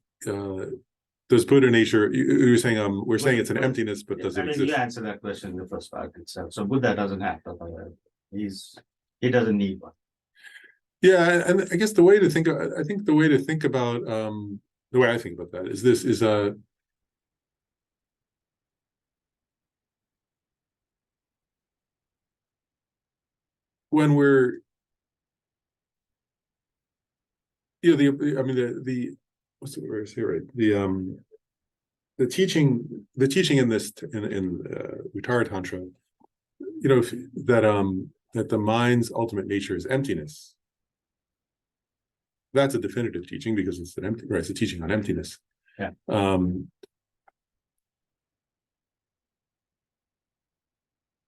does Buddha nature, you're saying we're saying it's an emptiness, but does it exist? You answer that question in the first part itself. So Buddha doesn't have to, he doesn't need one. Yeah, and I guess the way I think about the way I think about that is when we're what's the word here, right? The teaching in this in Uttara Tantra, that the mind's ultimate nature is emptiness. That's a definitive teaching because it's it's a teaching on emptiness. Yeah.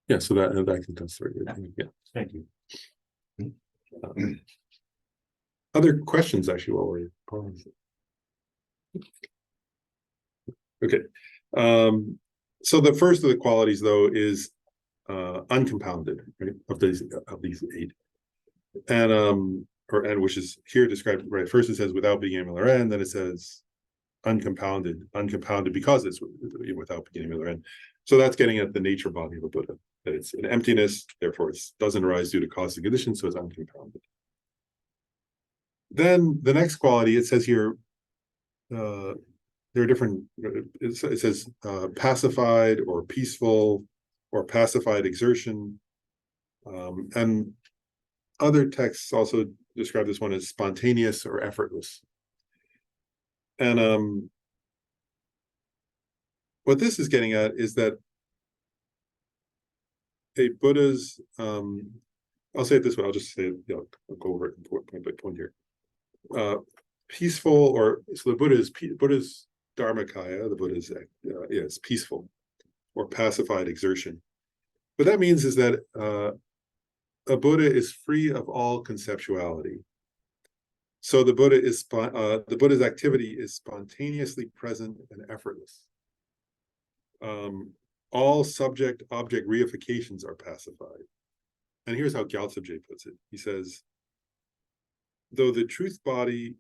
Yeah. So that I think that's very good. Yeah. Thank you. Other questions, actually, while we're pausing. Okay. So the first of the qualities, though, is uncompounded, right? Of these 8, and which is here described, right? First it says without beginning, middle, or end. Then it says uncompounded because it's without beginning, middle, or end. So that's getting at the nature body of a Buddha, that it's an emptiness, therefore it doesn't arise due to causes and conditions, so it's uncompounded. Then the next quality, it says here, there are different, it says pacified or peaceful or pacified exertion. And other texts also describe this one as spontaneous or effortless. And what this is getting at is that a Buddha's, I'll say it this way, I'll just say it, I'll go over it point by point here. Peaceful, or so the Buddha's dharmakaya, the Buddha's is peaceful or pacified exertion. What that means is that a Buddha is free of all conceptuality. So the Buddha's activity is spontaneously present and effortless. All subject-object reifications are pacified. And here's how Gyaltsab Je puts it. He says, though the truth body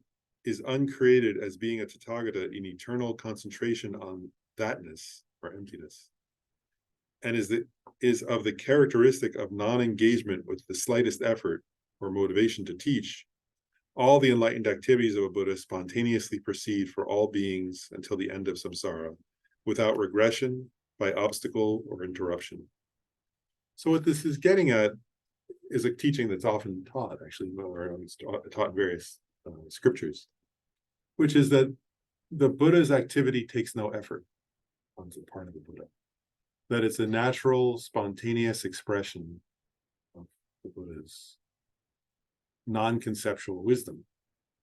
is uncreated as being a Tathagata in eternal concentration on thatness or emptiness, and is of the characteristic of non-engagement with the slightest effort or motivation to teach, all the enlightened activities of a Buddha spontaneously proceed for all beings until the end of samsara, without regression, by obstacle or interruption. So what this is getting at is a teaching that's often taught, actually, or taught in various scriptures, which is that the Buddha's activity takes no effort on the part of the Buddha. That it's a natural, spontaneous expression of the Buddha's non-conceptual wisdom.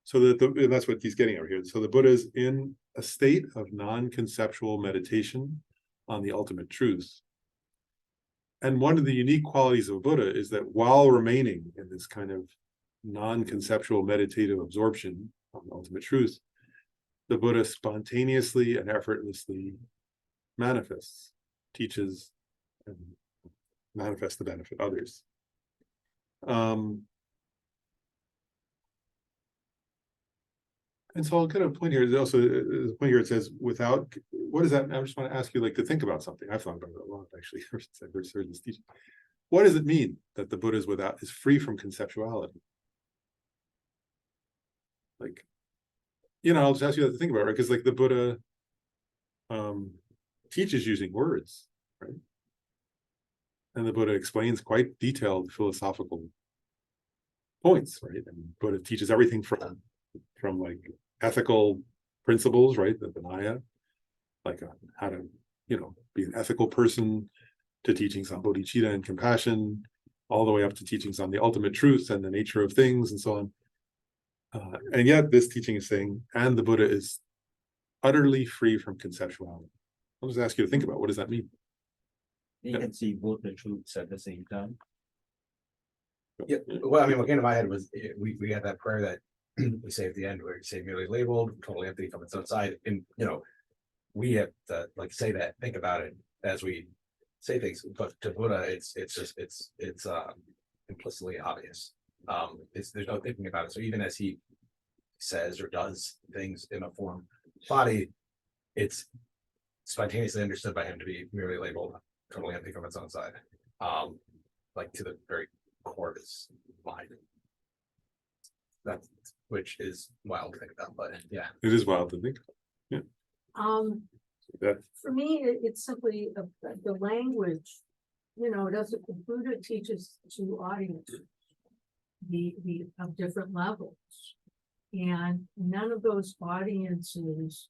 So that and that's what he's getting at here. So the Buddha is in a state of non-conceptual meditation on the ultimate truth. And one of the unique qualities of a Buddha is that while remaining in this kind of non-conceptual meditative absorption on the ultimate truth, the Buddha spontaneously and effortlessly manifests, teaches, and manifests to benefit others. And so I'll get a point here. There's also a point here. It says, without, what does that, I just want to ask you, like, to think about something. I've thought about it a lot, actually, ever since I first heard this teaching. What does it mean that the Buddha is free from conceptuality? Like, I'll just ask you to think about it, right? Because like the Buddha teaches using words, right? And the Buddha explains quite detailed philosophical points, right? And Buddha teaches everything from like ethical principles, right? The Vinaya, like how to, be an ethical person, to teachings on bodhicitta and compassion, all the way up to teachings on the ultimate truth and the nature of things and so on. And yet this teaching is saying, and the Buddha is utterly free from conceptuality. I'll just ask you to think about, what does that mean? You can see both the truths at the same time. Yeah, well, I mean, what came to my head was we had that prayer that we say at the end where you say merely labeled, totally empty from its own side. And we have to like say that, think about it as we say things. But to Buddha, it's implicitly obvious. There's no thinking about it. So even as he says or does things in a form body, it's spontaneously understood by him to be merely labeled, totally empty from its own side. Like to the very core of his mind. That's which is wild to think about, but yeah. It is wild to think. Yeah. For me, it's simply the language. Doesn't the Buddha teaches to audiences the of different levels, and none of those audiences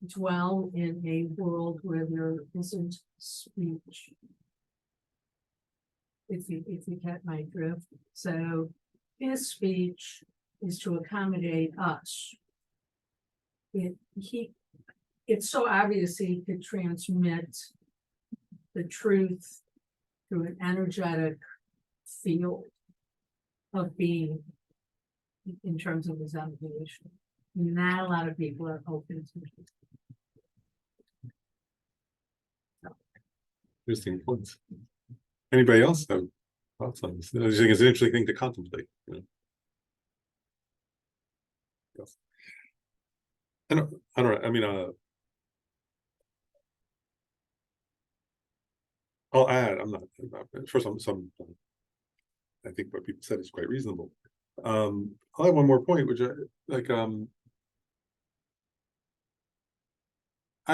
dwell in a world where there isn't speech. If you get my drift, so his speech is to accommodate us. It's so obvious he could transmit the truth through an energetic field of being in terms of his evolution. Not a lot of people are open to it. Interesting points. Anybody else have thoughts on this? I just think it's an interesting thing to contemplate. Yes. I don't know. I mean, I'll add. I'm not. First, some. I think what people said is quite reasonable. I'll add one more point, which I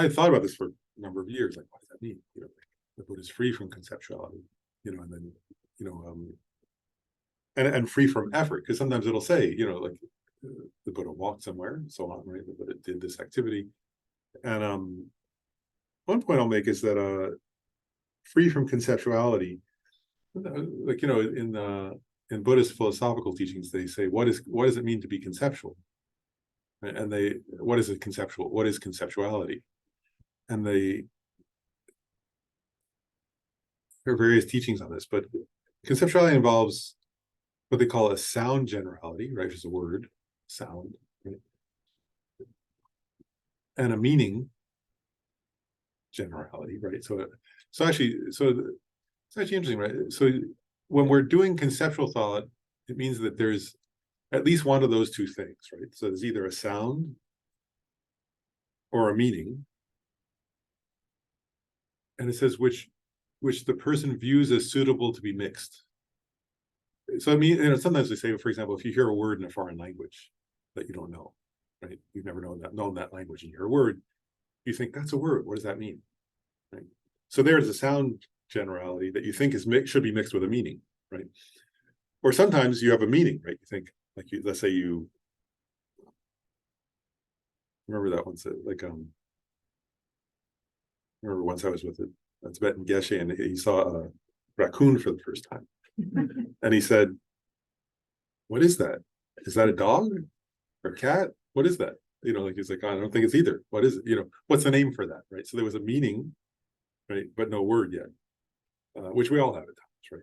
had thought about this for a number of years. Like, what does that mean? The Buddha is free from conceptuality, and then, and free from effort, because sometimes it'll say, like the Buddha walked somewhere and so on, right? The Buddha did this activity. And one point I'll make is that free from conceptuality, like, in Buddhist philosophical teachings, they say, what does it mean to be conceptual? And what is conceptuality? And there are various teachings on this, but conceptuality involves what they call a sound generality, right? Which is a word, sound, right? And a meaning generality, right? So it's actually interesting, right? So when we're doing conceptual thought, it means that there's at least one of those two things, right? So there's either a sound or a meaning. And it says which the person views as suitable to be mixed. So I mean, sometimes they say, for example, if you hear a word in a foreign language that you don't know, right? You've never known that language, and you hear a word, you think that's a word. What does that mean? Right? So there's a sound generality that you think should be mixed with a meaning, right? Or sometimes you have a meaning, right? You think, like, let's say you remember that one said, like, remember once I was with a Tibetan Geshe, and he saw a raccoon for the first time, and he said, "What is that? Is that a dog or a cat? What is that?" Like, he's like, "I don't think it's either. What is it? What's the name for that?" Right? So there was a meaning, right, but no word yet, which we all have at times, right?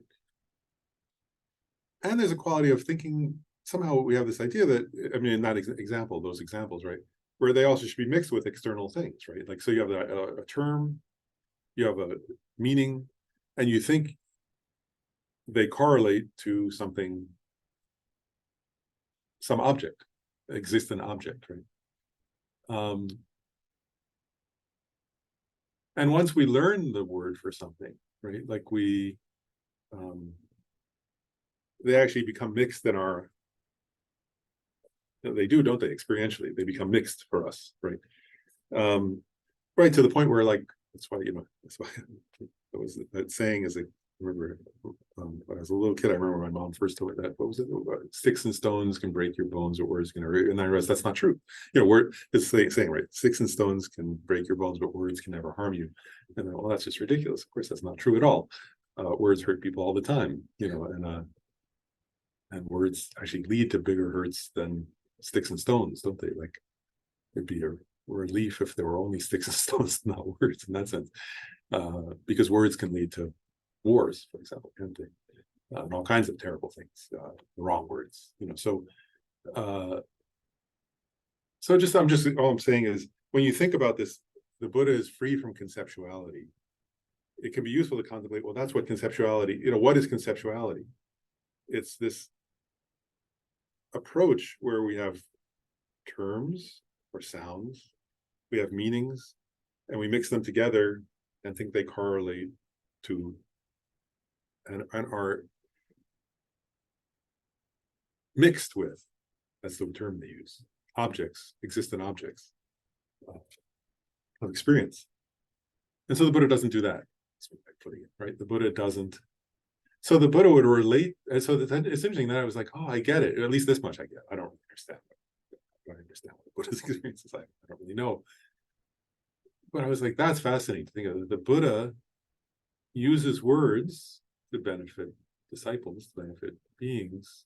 And there's a quality of thinking. Somehow we have this idea that, I mean, in that example, those examples, right, where they also should be mixed with external things, right? Like, so you have a term, you have a meaning, and you think they correlate to something, some object, existent object, right? And once we learn the word for something, right, like they actually become mixed in our, they do, don't they? Experientially, they become mixed for us, right? Right, to the point where, like, that's why it was that saying, as I remember, when I was a little kid, I remember my mom first told me that, what was it? Sticks and stones can break your bones, but words can hurt. And I realized that's not true. It's saying, right, sticks and stones can break your bones, but words can never harm you. And well, that's just ridiculous. Of course, that's not true at all. Words hurt people all the time, and words actually lead to bigger hurts than sticks and stones, don't they? Like, it'd be a relief if there were only sticks and stones, not words, in that sense, because words can lead to wars, for example, can't they? And all kinds of terrible things, the wrong words, So all I'm saying is, when you think about this, the Buddha is free from conceptuality. It can be useful to contemplate, well, that's what conceptuality, what is conceptuality? It's this approach where we have terms or sounds, we have meanings, and we mix them together and think they correlate to and are mixed with, that's the term they use, objects, existent objects of experience. And so the Buddha doesn't do that. That's what I'm putting it, right? The Buddha doesn't. So the Buddha would relate. And so it's interesting that I was like, oh, I get it. At least this much I get. I don't really understand. I don't understand what the Buddha's experience is like. I don't really know. But I was like, that's fascinating to think of. The Buddha uses words to benefit disciples, to benefit beings.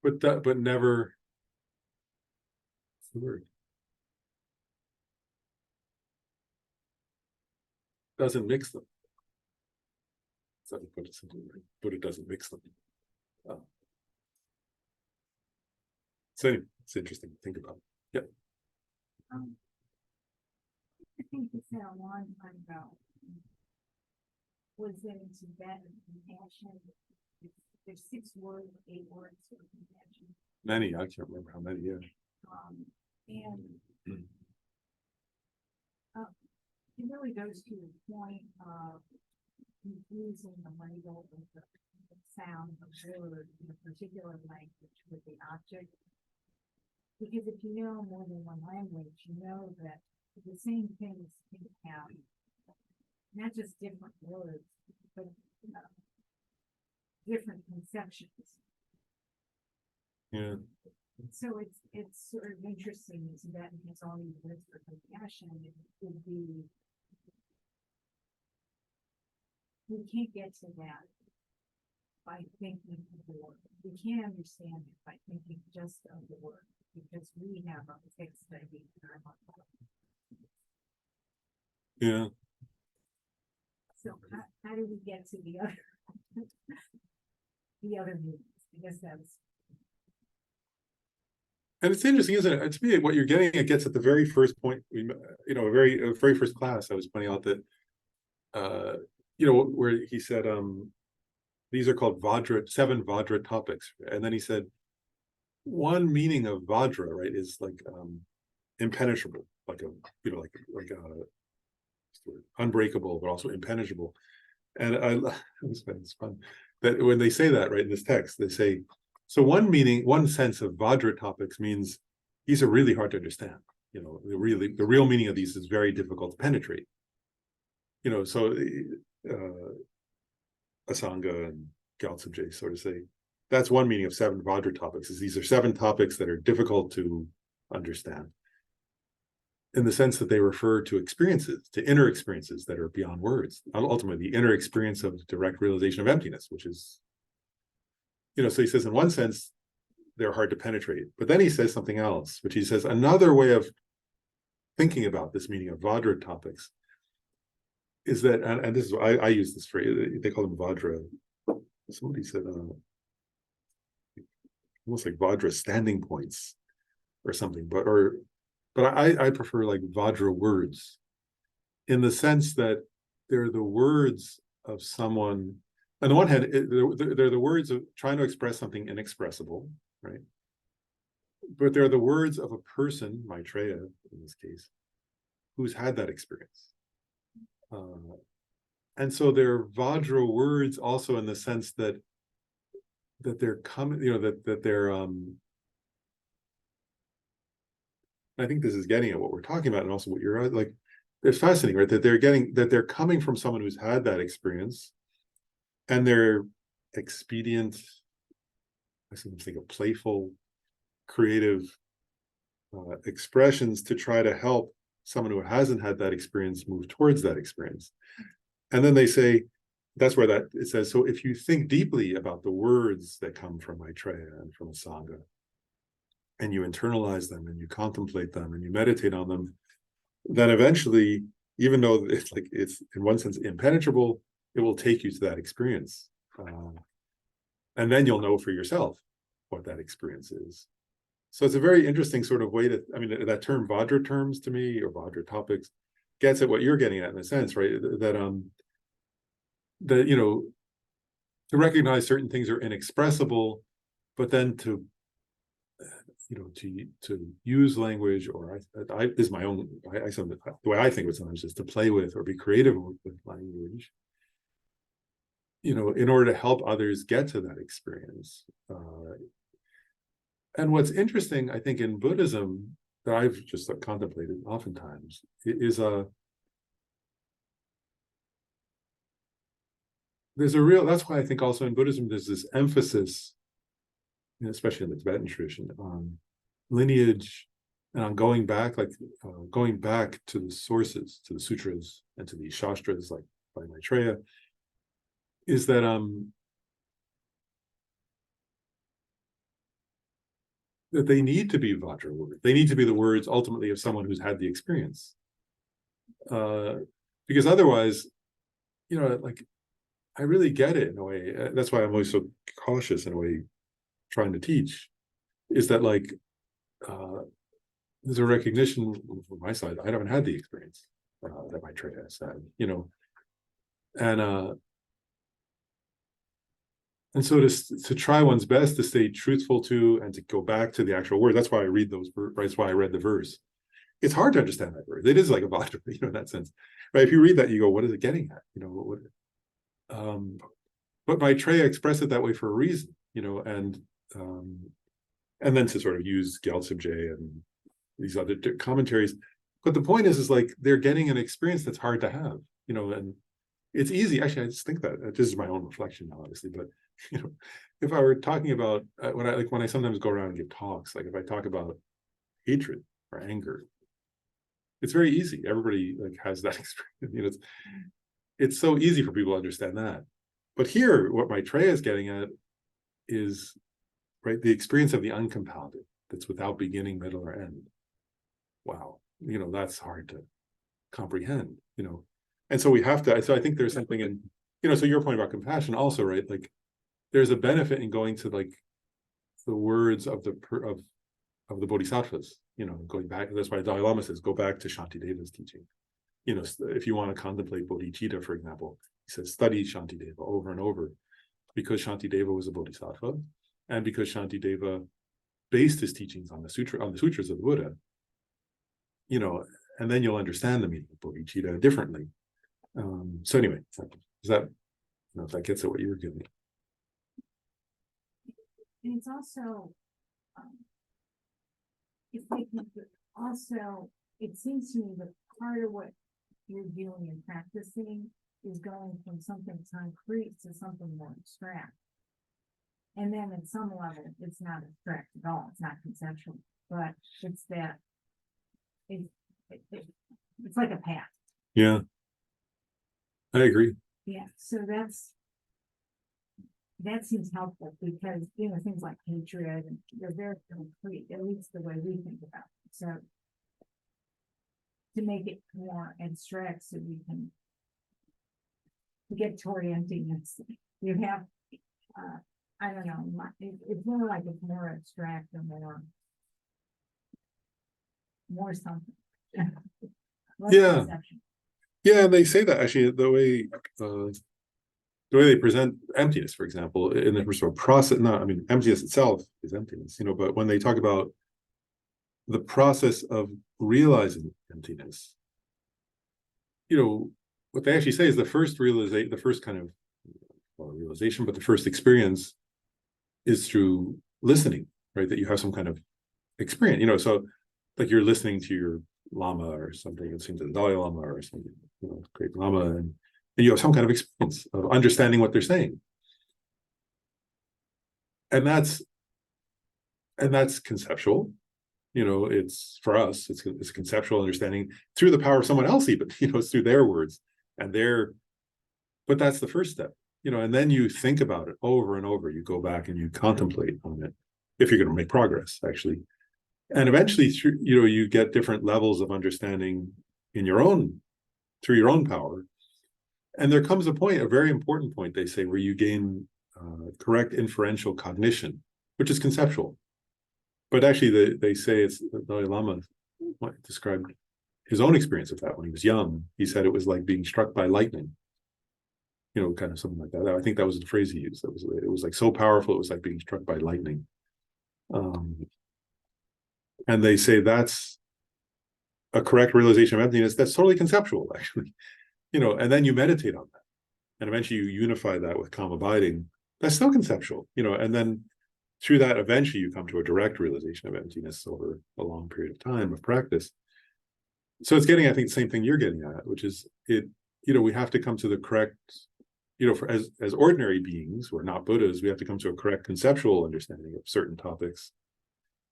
But never the word. Doesn't mix them. So put it simply, right? Buddha doesn't mix them. So anyway, it's interesting to think about. Yep. I think you said a long time ago, was that in Tibetan compassion, there's 6 words, 8 words for compassion. Many, I can't remember how many, yeah. And it really goes to the point of using the label of the sound of word in a particular language with the object. Because if you know more than one language, you know that the same things can have not just different words, but different conceptions. Yeah. So it's sort of interesting that Tibetan has all these words for compassion. It would be, we can't get to that by thinking of the word. We can't understand it by thinking just of the word, because we have a fixed idea in our mind. Yeah. So how do we get to the other? The other meanings? I guess that's. And it's interesting, isn't it? To me, what you're getting, it gets at the very first point. Very first class, I was pointing out that, where he said, these are called Vajra, 7 Vajra topics, and then he said, one meaning of Vajra, right, is like impenetrable, like unbreakable, but also impenetrable. And it's fun that when they say that, right, in this text, they say, so one sense of Vajra topics means these are really hard to understand. The real meaning of these is very difficult to penetrate. So Asanga and Gyaltsab sort of say that's one meaning of 7 Vajra topics, is these are 7 topics that are difficult to understand, in the sense that they refer to experiences, to inner experiences that are beyond words. Ultimately, the inner experience of direct realization of emptiness, which is, so he says in one sense, they're hard to penetrate. But then he says something else, which he says another way of thinking about this meaning of Vajra topics is that, and this is, I use this phrase, they call them Vajra. Somebody said, almost like Vajra standing points or something, but I prefer like Vajra words, in the sense that they're the words of someone. On the one hand, they're the words of trying to express something inexpressible, right? But they're the words of a person, Maitreya in this case, who's had that experience. And so they're Vajra words also in the sense that they're coming, that they're I think this is getting at what we're talking about, and also what you're like, it's fascinating, right? That they're coming from someone who's had that experience, and they're expedient, I sometimes think of playful, creative expressions to try to help someone who hasn't had that experience move towards that experience. And then they say, that's where it says, so if you think deeply about the words that come from Maitreya and from Asanga, and you internalize them and you contemplate them and you meditate on them, then eventually, even though it's in one sense impenetrable, it will take you to that experience. And then you'll know for yourself what that experience is. So it's a very interesting sort of way that term Vajra terms to me, or Vajra topics, gets at what you're getting at in a sense, right? That to recognize certain things are inexpressible, but then to use language, or this is my own, the way I think of it sometimes, is to play with or be creative with language, in order to help others get to that experience. And what's interesting, I think, in Buddhism that I've just contemplated oftentimes is that's why I think also in Buddhism there's this emphasis, especially in the Tibetan tradition, on lineage and on going back to the sources, to the sutras and to the shastras, like by Maitreya, is that that they need to be Vajra words. They need to be the words ultimately of someone who's had the experience. Because otherwise, I really get it in a way. That's why I'm always so cautious in a way, trying to teach, is that there's a recognition from my side. I haven't had the experience that Maitreya has had, and so to try one's best to stay truthful to, and to go back to the actual word. That's why I read those. That's why I read the verse. It's hard to understand that verse. It is like a Vajra, in that sense, right? If you read that, you go, "What is it getting at?" But Maitreya expressed it that way for a reason, and then to sort of use Gyaltsab and these other commentaries. But the point is they're getting an experience that's hard to have, and it's easy. Actually, I just think that this is my own reflection now, obviously, but if I were talking about when I sometimes go around and give talks, if I talk about hatred or anger, it's very easy. Everybody has that experience. It's so easy for people to understand that. But here, what Maitreya is getting at is, right, the experience of the uncompounded, that's without beginning, middle, or end. Wow, that's hard to comprehend, and so we have to. So I think there's something in, so your point about compassion also, right? Like, there's a benefit in going to like the words of the bodhisattvas, going back. That's why Dalai Lama says, go back to Shantideva's teaching. If you want to contemplate bodhicitta, for example, he says, study Shantideva over and over, because Shantideva was a bodhisattva, and because Shantideva based his teachings on the sutras of the Buddha, and then you'll understand the meaning of bodhicitta differently. So anyway, is that, if that gets at what you were getting. And it's also, if we can also, it seems to me that part of what you're doing and practicing is going from something concrete to something more abstract. And then at some level, it's not abstract at all, it's not conceptual, but it's that it's like a path. Yeah, I agree. Yeah, so that seems helpful, because things like hatred, and they're very concrete, at least the way we think about it. So to make it more abstract, so we can get toward emptiness, you have I don't know, it's more like it's more abstract and more something. Less Yeah. conception. Yeah, they say that actually the way they present emptiness, for example, in the sort of process. Emptiness itself is emptiness, but when they talk about the process of realizing emptiness, what they actually say is the first realization, the first kind of realization, but the first experience is through listening, right? That you have some kind of experience, so like you're listening to your Lama or something, it seems, the Dalai Lama or something, great Lama, and you have some kind of experience of understanding what they're saying. And that's conceptual. It's, for us, it's conceptual understanding through the power of someone else, even, it's through their words and but that's the first step, and then you think about it over and over. You go back and you contemplate on it, if you're going to make progress, actually. And eventually, through, you get different levels of understanding through your own power. And there comes a point, a very important point, they say, where you gain correct inferential cognition, which is conceptual. But actually, they say it's the Dalai Lama described his own experience of that when he was young. He said it was like being struck by lightning, kind of something like that. I think that was the phrase he used. It was like so powerful, it was like being struck by lightning. And they say that's a correct realization of emptiness. That's totally conceptual, actually. And then you meditate on that. And eventually you unify that with calm abiding. That's still conceptual, and then through that, eventually you come to a direct realization of emptiness over a long period of time of practice. So it's getting, I think, the same thing you're getting at, which is we have to come to the correct, as ordinary beings, we're not Buddhas, we have to come to a correct conceptual understanding of certain topics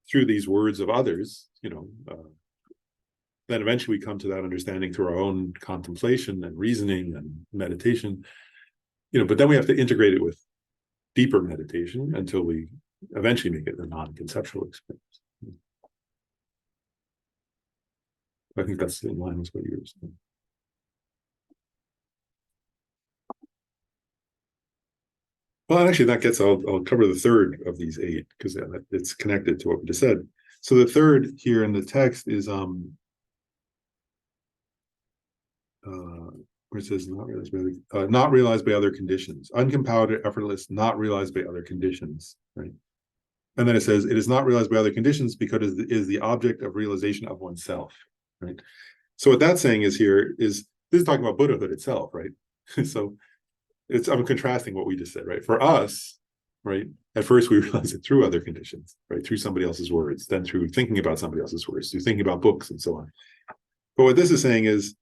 through these words of others, then eventually we come to that understanding through our own contemplation and reasoning and meditation, but then we have to integrate it with deeper meditation until we eventually make it a non-conceptual experience. I think that's in line with what you were saying. Well, actually, that gets, I'll cover the third of these 8, because it's connected to what we just said. So the third here in the text is where it says not realized by other conditions, uncompounded, effortless, not realized by other conditions, right? And then it says it is not realized by other conditions because it is the object of realization of oneself, right? So what that's saying is this is talking about Buddhahood itself, right? So I'm contrasting what we just said, right? For us, right, at first we realize it through other conditions, right? Through somebody else's words, then through thinking about somebody else's words, through thinking about books and so on. But what this is saying is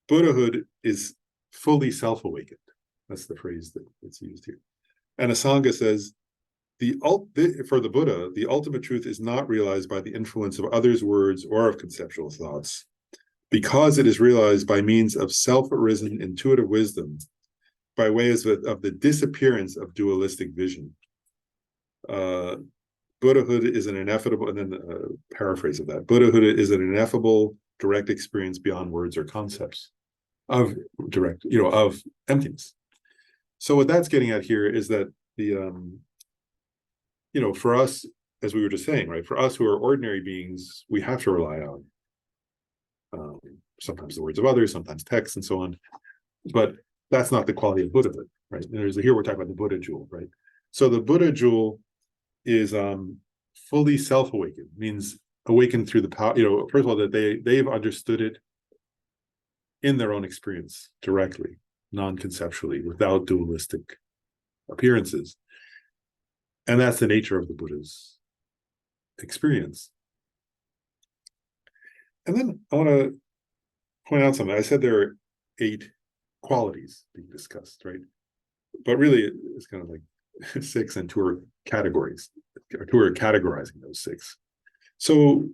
Buddhahood is fully self-awakened. That's the phrase that's used here. And Asanga says, for the Buddha, the ultimate truth is not realized by the influence of others' words or of conceptual thoughts, because it is realized by means of self-arisen intuitive wisdom, by ways of the disappearance of dualistic vision. Buddhahood is an ineffable, and then paraphrase of that, Buddhahood is an ineffable direct experience beyond words or concepts of direct, of emptiness. So what that's getting at here is that the, for us, as we were just saying, right, for us who are ordinary beings, we have to rely on sometimes the words of others, sometimes texts and so on, but that's not the quality of Buddhahood, right? Here we're talking about the Buddha jewel, right? So the Buddha jewel is fully self-awakened, means awakened through the power, first of all, that they've understood it in their own experience directly, non-conceptually, without dualistic appearances. And that's the nature of the Buddha's experience. And then I want to point out something. I said there are 8 qualities being discussed, right? But really, it's kind of like 6, and 2 are categories. 2 are categorizing those 6. So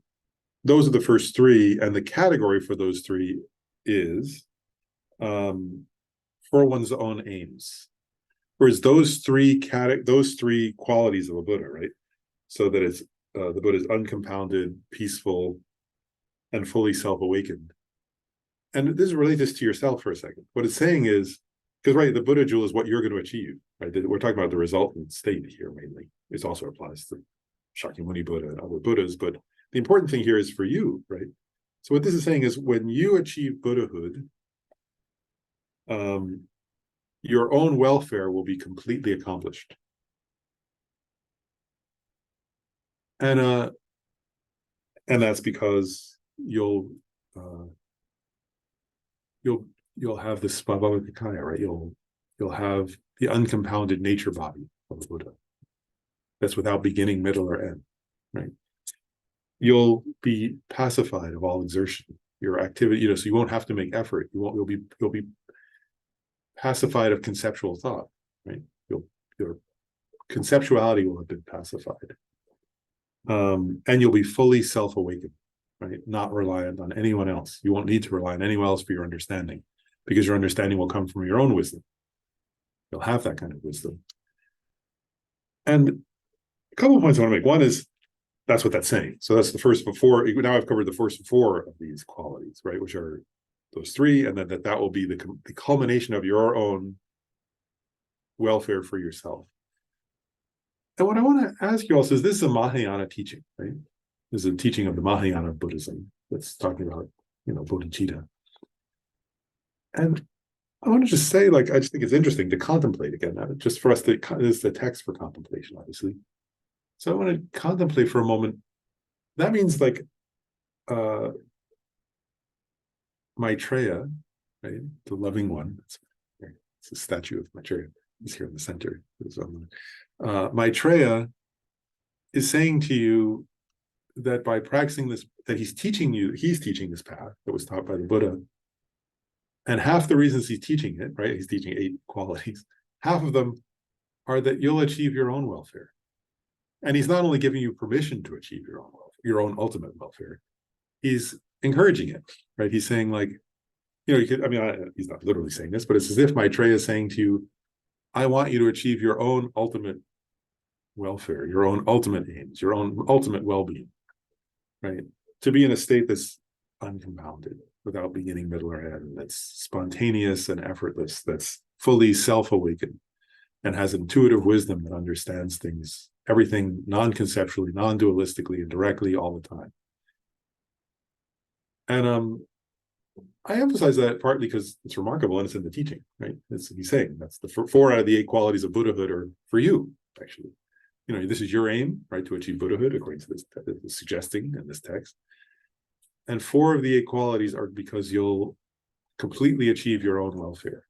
those are the first 3, and the category for those 3 is for one's own aims. Whereas those three qualities of a Buddha, right? So that it's the Buddha is uncompounded, peaceful, and fully self-awakened. And this relates this to yourself for a second. What it's saying is, because right, the Buddha jewel is what you're going to achieve, right? We're talking about the resultant state here mainly. It also applies to Shakyamuni Buddha and other Buddhas, but the important thing here is for you, right? So what this is saying is, when you achieve Buddhahood, your own welfare will be completely accomplished. And that's because you'll have the Svabhavakaya, right? You'll have the uncompounded nature body of the Buddha. That's without beginning, middle, or end, right? You'll be pacified of all exertion, your activity, so you won't have to make effort. You'll be pacified of conceptual thought, right? Your conceptuality will have been pacified. And you'll be fully self-awakened, right? Not reliant on anyone else. You won't need to rely on anyone else for your understanding, because your understanding will come from your own wisdom. You'll have that kind of wisdom. And a couple of points I want to make. One is, that's what that's saying. So that's the first of 4. Now I've covered the first 4 of these qualities, right? Which are those 3, and then that will be the culmination of your own welfare for yourself. And what I want to ask you also is, this is a Mahayana teaching, right? This is a teaching of the Mahayana Buddhism that's talking about, bodhicitta. And I want to just say, I just think it's interesting to contemplate again, just for us to, this is the text for contemplation, obviously. So I want to contemplate for a moment. That means Maitreya, right? The loving one. It's a statue of Maitreya. He's here in the center. Maitreya is saying to you that by practicing this, that he's teaching this path that was taught by the Buddha. And half the reasons he's teaching it, right? He's teaching 8 qualities. Half of them are that you'll achieve your own welfare. And he's not only giving you permission to achieve your own welfare, your own ultimate welfare, he's encouraging it, right? He's saying, he's not literally saying this, but it's as if Maitreya is saying to you, I want you to achieve your own ultimate welfare, your own ultimate aims, your own ultimate well-being, right? To be in a state that's uncompounded, without beginning, middle, or end, that's spontaneous and effortless, that's fully self-awakened, and has intuitive wisdom that understands things, everything non-conceptually, non-dualistically, and directly all the time. And I emphasize that partly because it's remarkable and it's in the teaching, right? He's saying that's the 4 out of the 8 qualities of Buddhahood are for you, actually. This is your aim, right, to achieve Buddhahood, according to this suggesting in this text. And 4 of the 8 qualities are because you'll completely achieve your own welfare.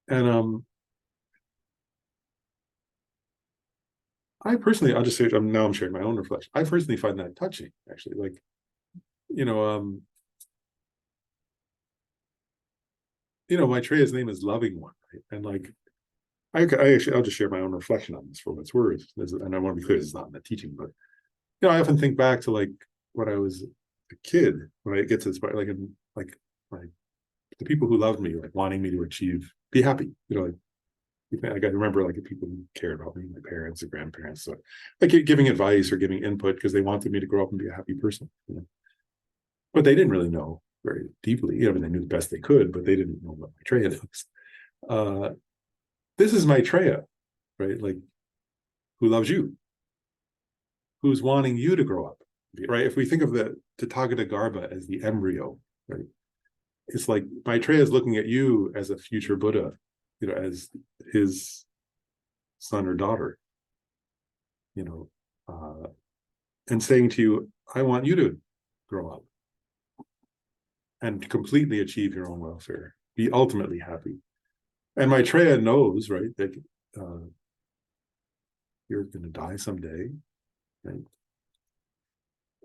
And I personally, I'll just say, now I'm sharing my own reflection. I personally find that touching, actually. Maitreya's name is Loving One, right? And I'll just share my own reflection on this for what it's worth. And I want to be clear, this is not in the teaching, but I often think back to when I was a kid, when I get to this part, like the people who loved me, like wanting me to achieve, be happy, like I got to remember like the people who cared about me, my parents or grandparents, so like giving advice or giving input because they wanted me to grow up and be a happy person, but they didn't really know very deeply. I mean, they knew the best they could, but they didn't know what Maitreya was. This is Maitreya, right? Like, who loves you, who's wanting you to grow up, right? If we think of the Tathagata as the embryo, right? It's like Maitreya is looking at you as a future Buddha, as his son or daughter, and saying to you, I want you to grow up and completely achieve your own welfare, be ultimately happy. And Maitreya knows, right, that you're going to die someday, right?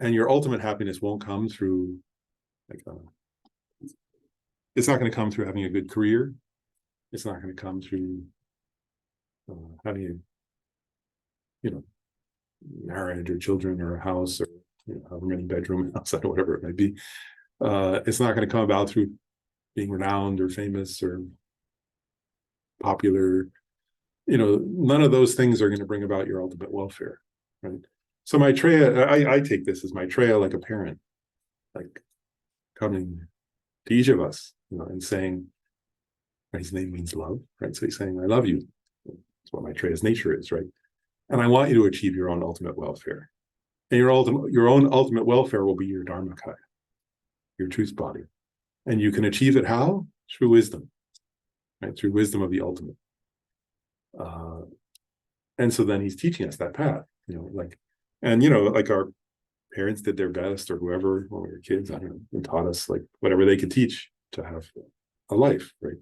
And your ultimate happiness won't come through, it's not going to come through having a good career. It's not going to come through having marriage or children or a house or however many bedroom house or whatever it might be. It's not going to come about through being renowned or famous or popular. None of those things are going to bring about your ultimate welfare, right? So Maitreya, I take this as Maitreya like a parent, like coming to each of us, and saying, his name means love, right? So he's saying, I love you. That's what Maitreya's nature is, right? And I want you to achieve your own ultimate welfare. And your own ultimate welfare will be your Dharmakaya, your truth body. And you can achieve it how? Through wisdom, right? Through wisdom of the ultimate. And so then he's teaching us that path, like our parents did their best, or whoever, when we were kids, I don't know, and taught us like whatever they could teach to have a life, right?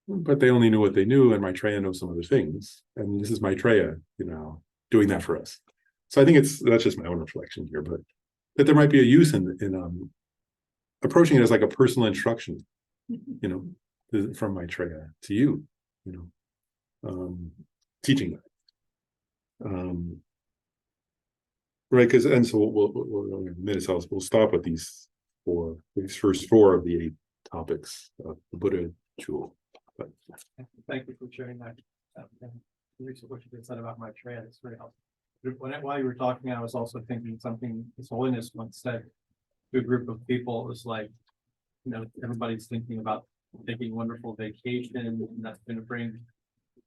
But they only knew what they knew, and Maitreya knows some other things, and this is Maitreya, doing that for us. So I think that's just my own reflection here, but that there might be a use in approaching it as like a personal instruction, from Maitreya to you, teaching that, right? Because and so we'll in minutes we'll stop with these first four of the 8 topics of the Buddha jewel. But thank you for sharing that. What you just said about Maitreya, it's very helpful. While you were talking, I was also thinking something His Holiness once said to a group of people. It was like, everybody's thinking about taking a wonderful vacation, and that's going to bring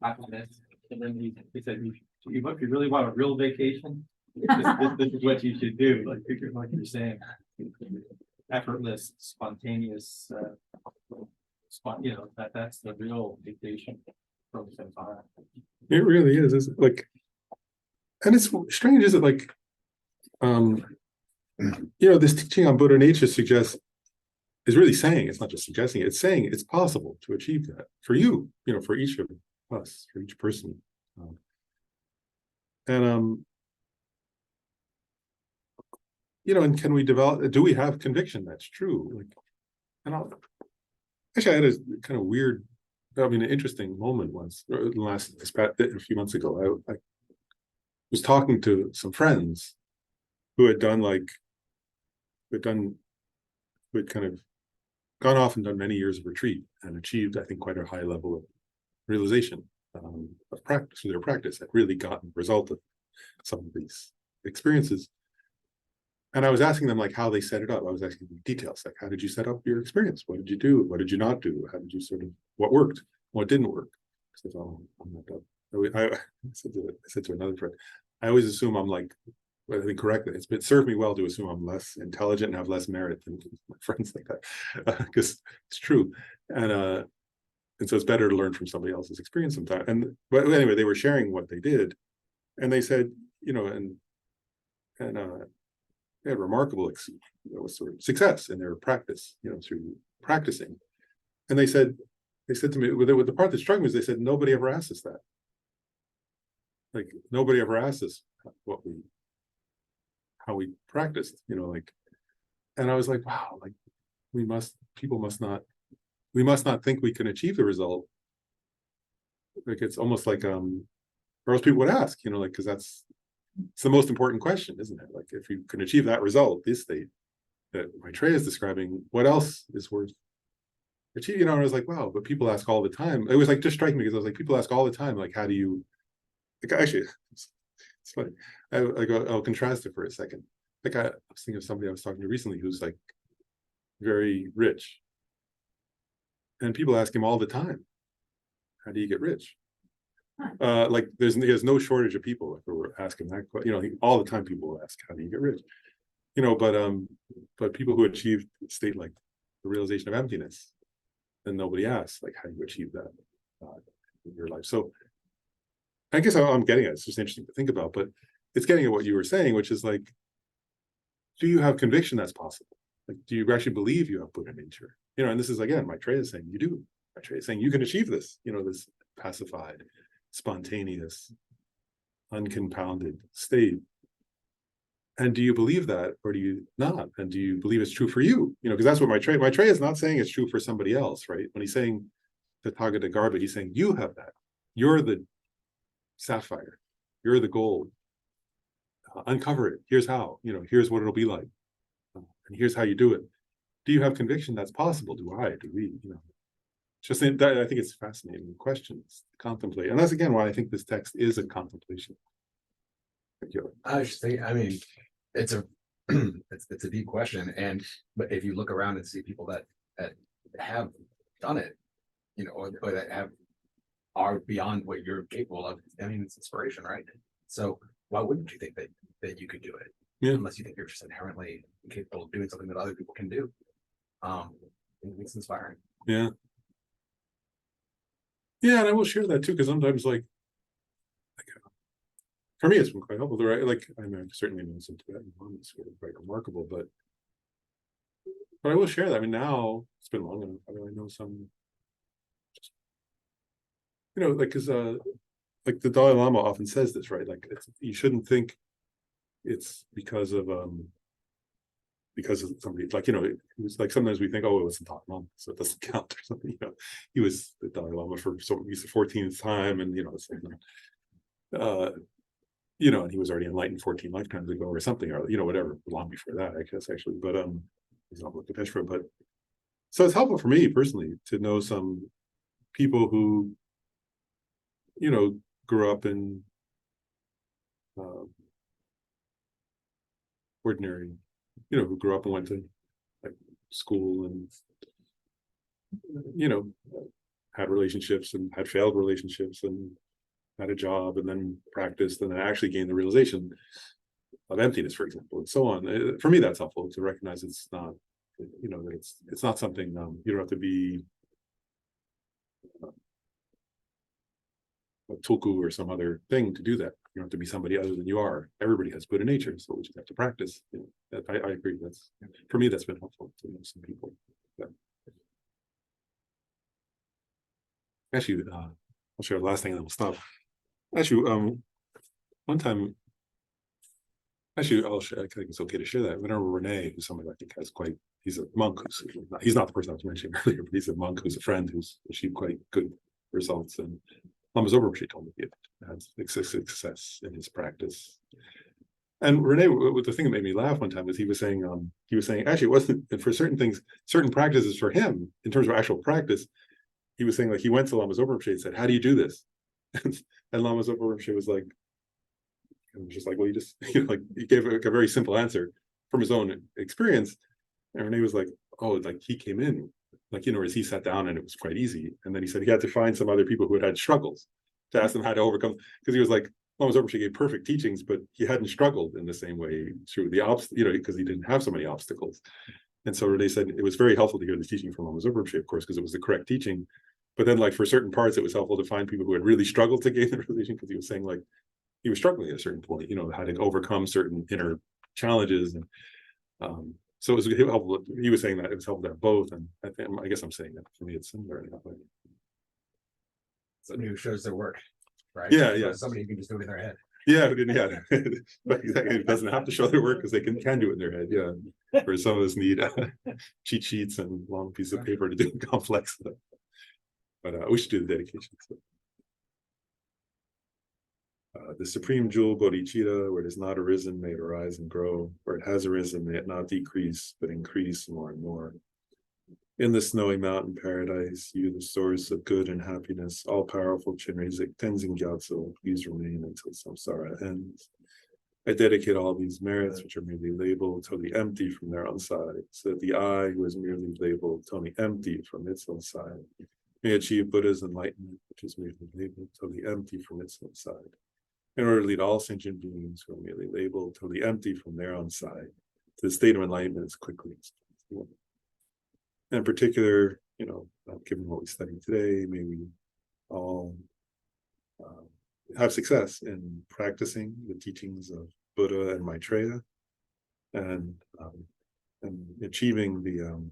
happiness. And then he said, if you really want a real vacation, this is what you should do. Like you're saying, effortless, spontaneous. That's the real vacation from Sampara. it really is. It's like, and it's strange, is it like, this teaching on Buddha nature suggests, is really saying, it's not just suggesting, it's saying it's possible to achieve that for you, for each of us, for each person. And can we do we have conviction that's true? Like, actually, I had a kind of weird, an interesting moment once, a few months ago. I was talking to some friends who had kind of gone off and done many years of retreat and achieved, I think, quite a high level of realization of practice through their practice, had really gotten the result of some of these experiences. And I was asking them like how they set it up. I was asking them details, like, how did you set up your experience? What did you do? What did you not do? How did you what worked? What didn't work? I said, I said to another friend, I always assume I'm like, I think correctly, it served me well to assume I'm less intelligent and have less merit than my friends like that, because it's true. And so it's better to learn from somebody else's experience sometimes. But anyway, they were sharing what they did, and they said, they had remarkable sort of success in their practice, through practicing. And they said to me, with the part that struck me is they said, nobody ever asked us that. Like, nobody ever asked us how we practiced, and I was like, wow, like we must not think we can achieve the result. Like, it's almost like, or else people would ask, because that's it's the most important question, isn't it? Like, if you can achieve that result, this state that Maitreya is describing, what else is worth achieving? You know, and I was like, wow, but people ask all the time. It was like, just striking me, because I was like, people ask all the time, like, how do you, like, actually, it's funny. I'll contrast it for a second. Like, I was thinking of somebody I was talking to recently who's like very rich. And people ask him all the time, how do you get rich? Like, there's no shortage of people who are asking that question. You know, all the time people will ask, how do you get rich? You know, but people who achieve a state like the realization of emptiness, then nobody asks, like, how do you achieve that in your life? So I guess I'm getting it. It's just interesting to think about, but it's getting at what you were saying, which is like, do you have conviction that's possible? Like, do you actually believe you have Buddha nature? You know, and this is, again, Maitreya is saying you do. Maitreya is saying you can achieve this, you know, this pacified, spontaneous, uncompounded state. And do you believe that, or do you not? And do you believe it's true for you? You know, because that's what Maitreya is not saying it's true for somebody else, right? When he's saying Tathagata Garbha, he's saying you have that. You're the sapphire. You're the gold. Uncover it. Here's how. You know, here's what it'll be like. And here's how you do it. Do you have conviction that's possible? Do I? Do we? You know, just that, I think it's fascinating questions to contemplate, and that's again why I think this text is a contemplation. Thank you. I was just thinking, I mean, it's a it's a deep question, but if you look around and see people that have done it, you know, or that are beyond what you're capable of, I mean, it's inspiration, right? So why wouldn't you think that you could do it? Yeah. Unless you think you're just inherently capable of doing something that other people can do. It's inspiring. Yeah. Yeah, and I will share that too, because sometimes, like for me, it's been quite helpful. Right? Like, I mean, I've certainly known some Tibetan monks who are quite remarkable, but I will share that. I mean, now it's been long enough. I know some, just, you know, like, because like the Dalai Lama often says this, right? Like, you shouldn't think it's because of somebody, like, you know, it was like, sometimes we think, oh, it was the Dalai Lama, so it doesn't count or something. You know, he was the Dalai Lama for he's the 14th time, and you know, it's like, you know, and he was already enlightened 14 lifetimes ago or something, or you know, whatever, long before that, I guess, actually. But he's not Avalokiteshvara. But so it's helpful for me personally to know some people who, you know, grew up in ordinary, you know, who grew up and went to like school and, you know, had relationships and had failed relationships and had a job and then practiced and then actually gained the realization of emptiness, for example, and so on. For me, that's helpful to recognize it's not, you know, that it's not something, you don't have to be a tulku or some other thing to do that. You don't have to be somebody other than you are. Everybody has Buddha nature, so we just have to practice. You know, I agree. That's, for me, that's been helpful to know some people. But actually, I'll share the last thing and then we'll stop. Actually, one time, actually, I'll share, I think it's okay to share that. Whenever Renee, who's somebody I think has quite, he's a monk, he's not the person I was mentioning earlier, but he's a monk who's a friend who's achieved quite good results. And Lama Zopa told me he had success in his practice. And Renee, the thing that made me laugh one time was he was saying actually it wasn't for certain things, certain practices for him in terms of actual practice. He was saying, like, he went to Lama Zopa and said, "How do you do this?" And Lama Zopa was like, just like, well, you just, you know, like, he gave a very simple answer from his own experience. And Renee was like, oh, like he came in, like, you know, as he sat down and it was quite easy. And then he said he had to find some other people who had struggles to ask them how to overcome, because he was like, Lama Zopa gave perfect teachings, but he hadn't struggled in the same way through the you know, because he didn't have so many obstacles. And so Renee said it was very helpful to hear the teaching from Lama Zopa, of course, because it was the correct teaching. But then, like, for certain parts, it was helpful to find people who had really struggled to gain the realization, because he was saying, like, he was struggling at a certain point, you know, how to overcome certain inner challenges. And so it was helpful. He was saying that it was helpful to have both. And I guess I'm saying that for me, it's similar in that way. Somebody who shows their work, right? Yeah, yeah. Somebody who can just do it in their head. Yeah, yeah. But exactly, it doesn't have to show their work because they can do it in their head. Yeah. Where some of us need cheat sheets and long pieces of paper to do complex stuff. But we should do the dedication. So. The supreme jewel bodhicitta, where it has not arisen, may it arise and grow. Where it has arisen, may it not decrease, but increase more and more. In the snowy mountain paradise, you, the source of good and happiness, all powerful Chinrezig Tenzin Gyatso, please remain until samsara ends. I dedicate all these merits, which are merely labeled, totally empty from their own side, so that the I, who is merely labeled, totally empty from its own side, may achieve Buddha's enlightenment, which is merely labeled, totally empty from its own side. In order to lead all sentient beings who are merely labeled, totally empty from their own side, to the state of enlightenment as quickly as possible. In particular, given what we studied today, may we all have success in practicing the teachings of Buddha and Maitreya, and achieving the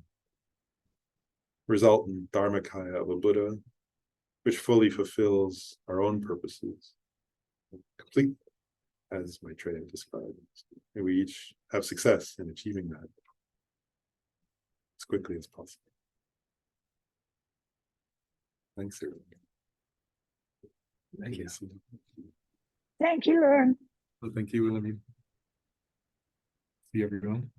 resultant Dharmakaya of a Buddha, which fully fulfills our own purposes, complete, as Maitreya described. May we each have success in achieving that as quickly as possible. Thanks, everyone. Thank you. Thank you, Lauren. Well, thank you, William. See everyone.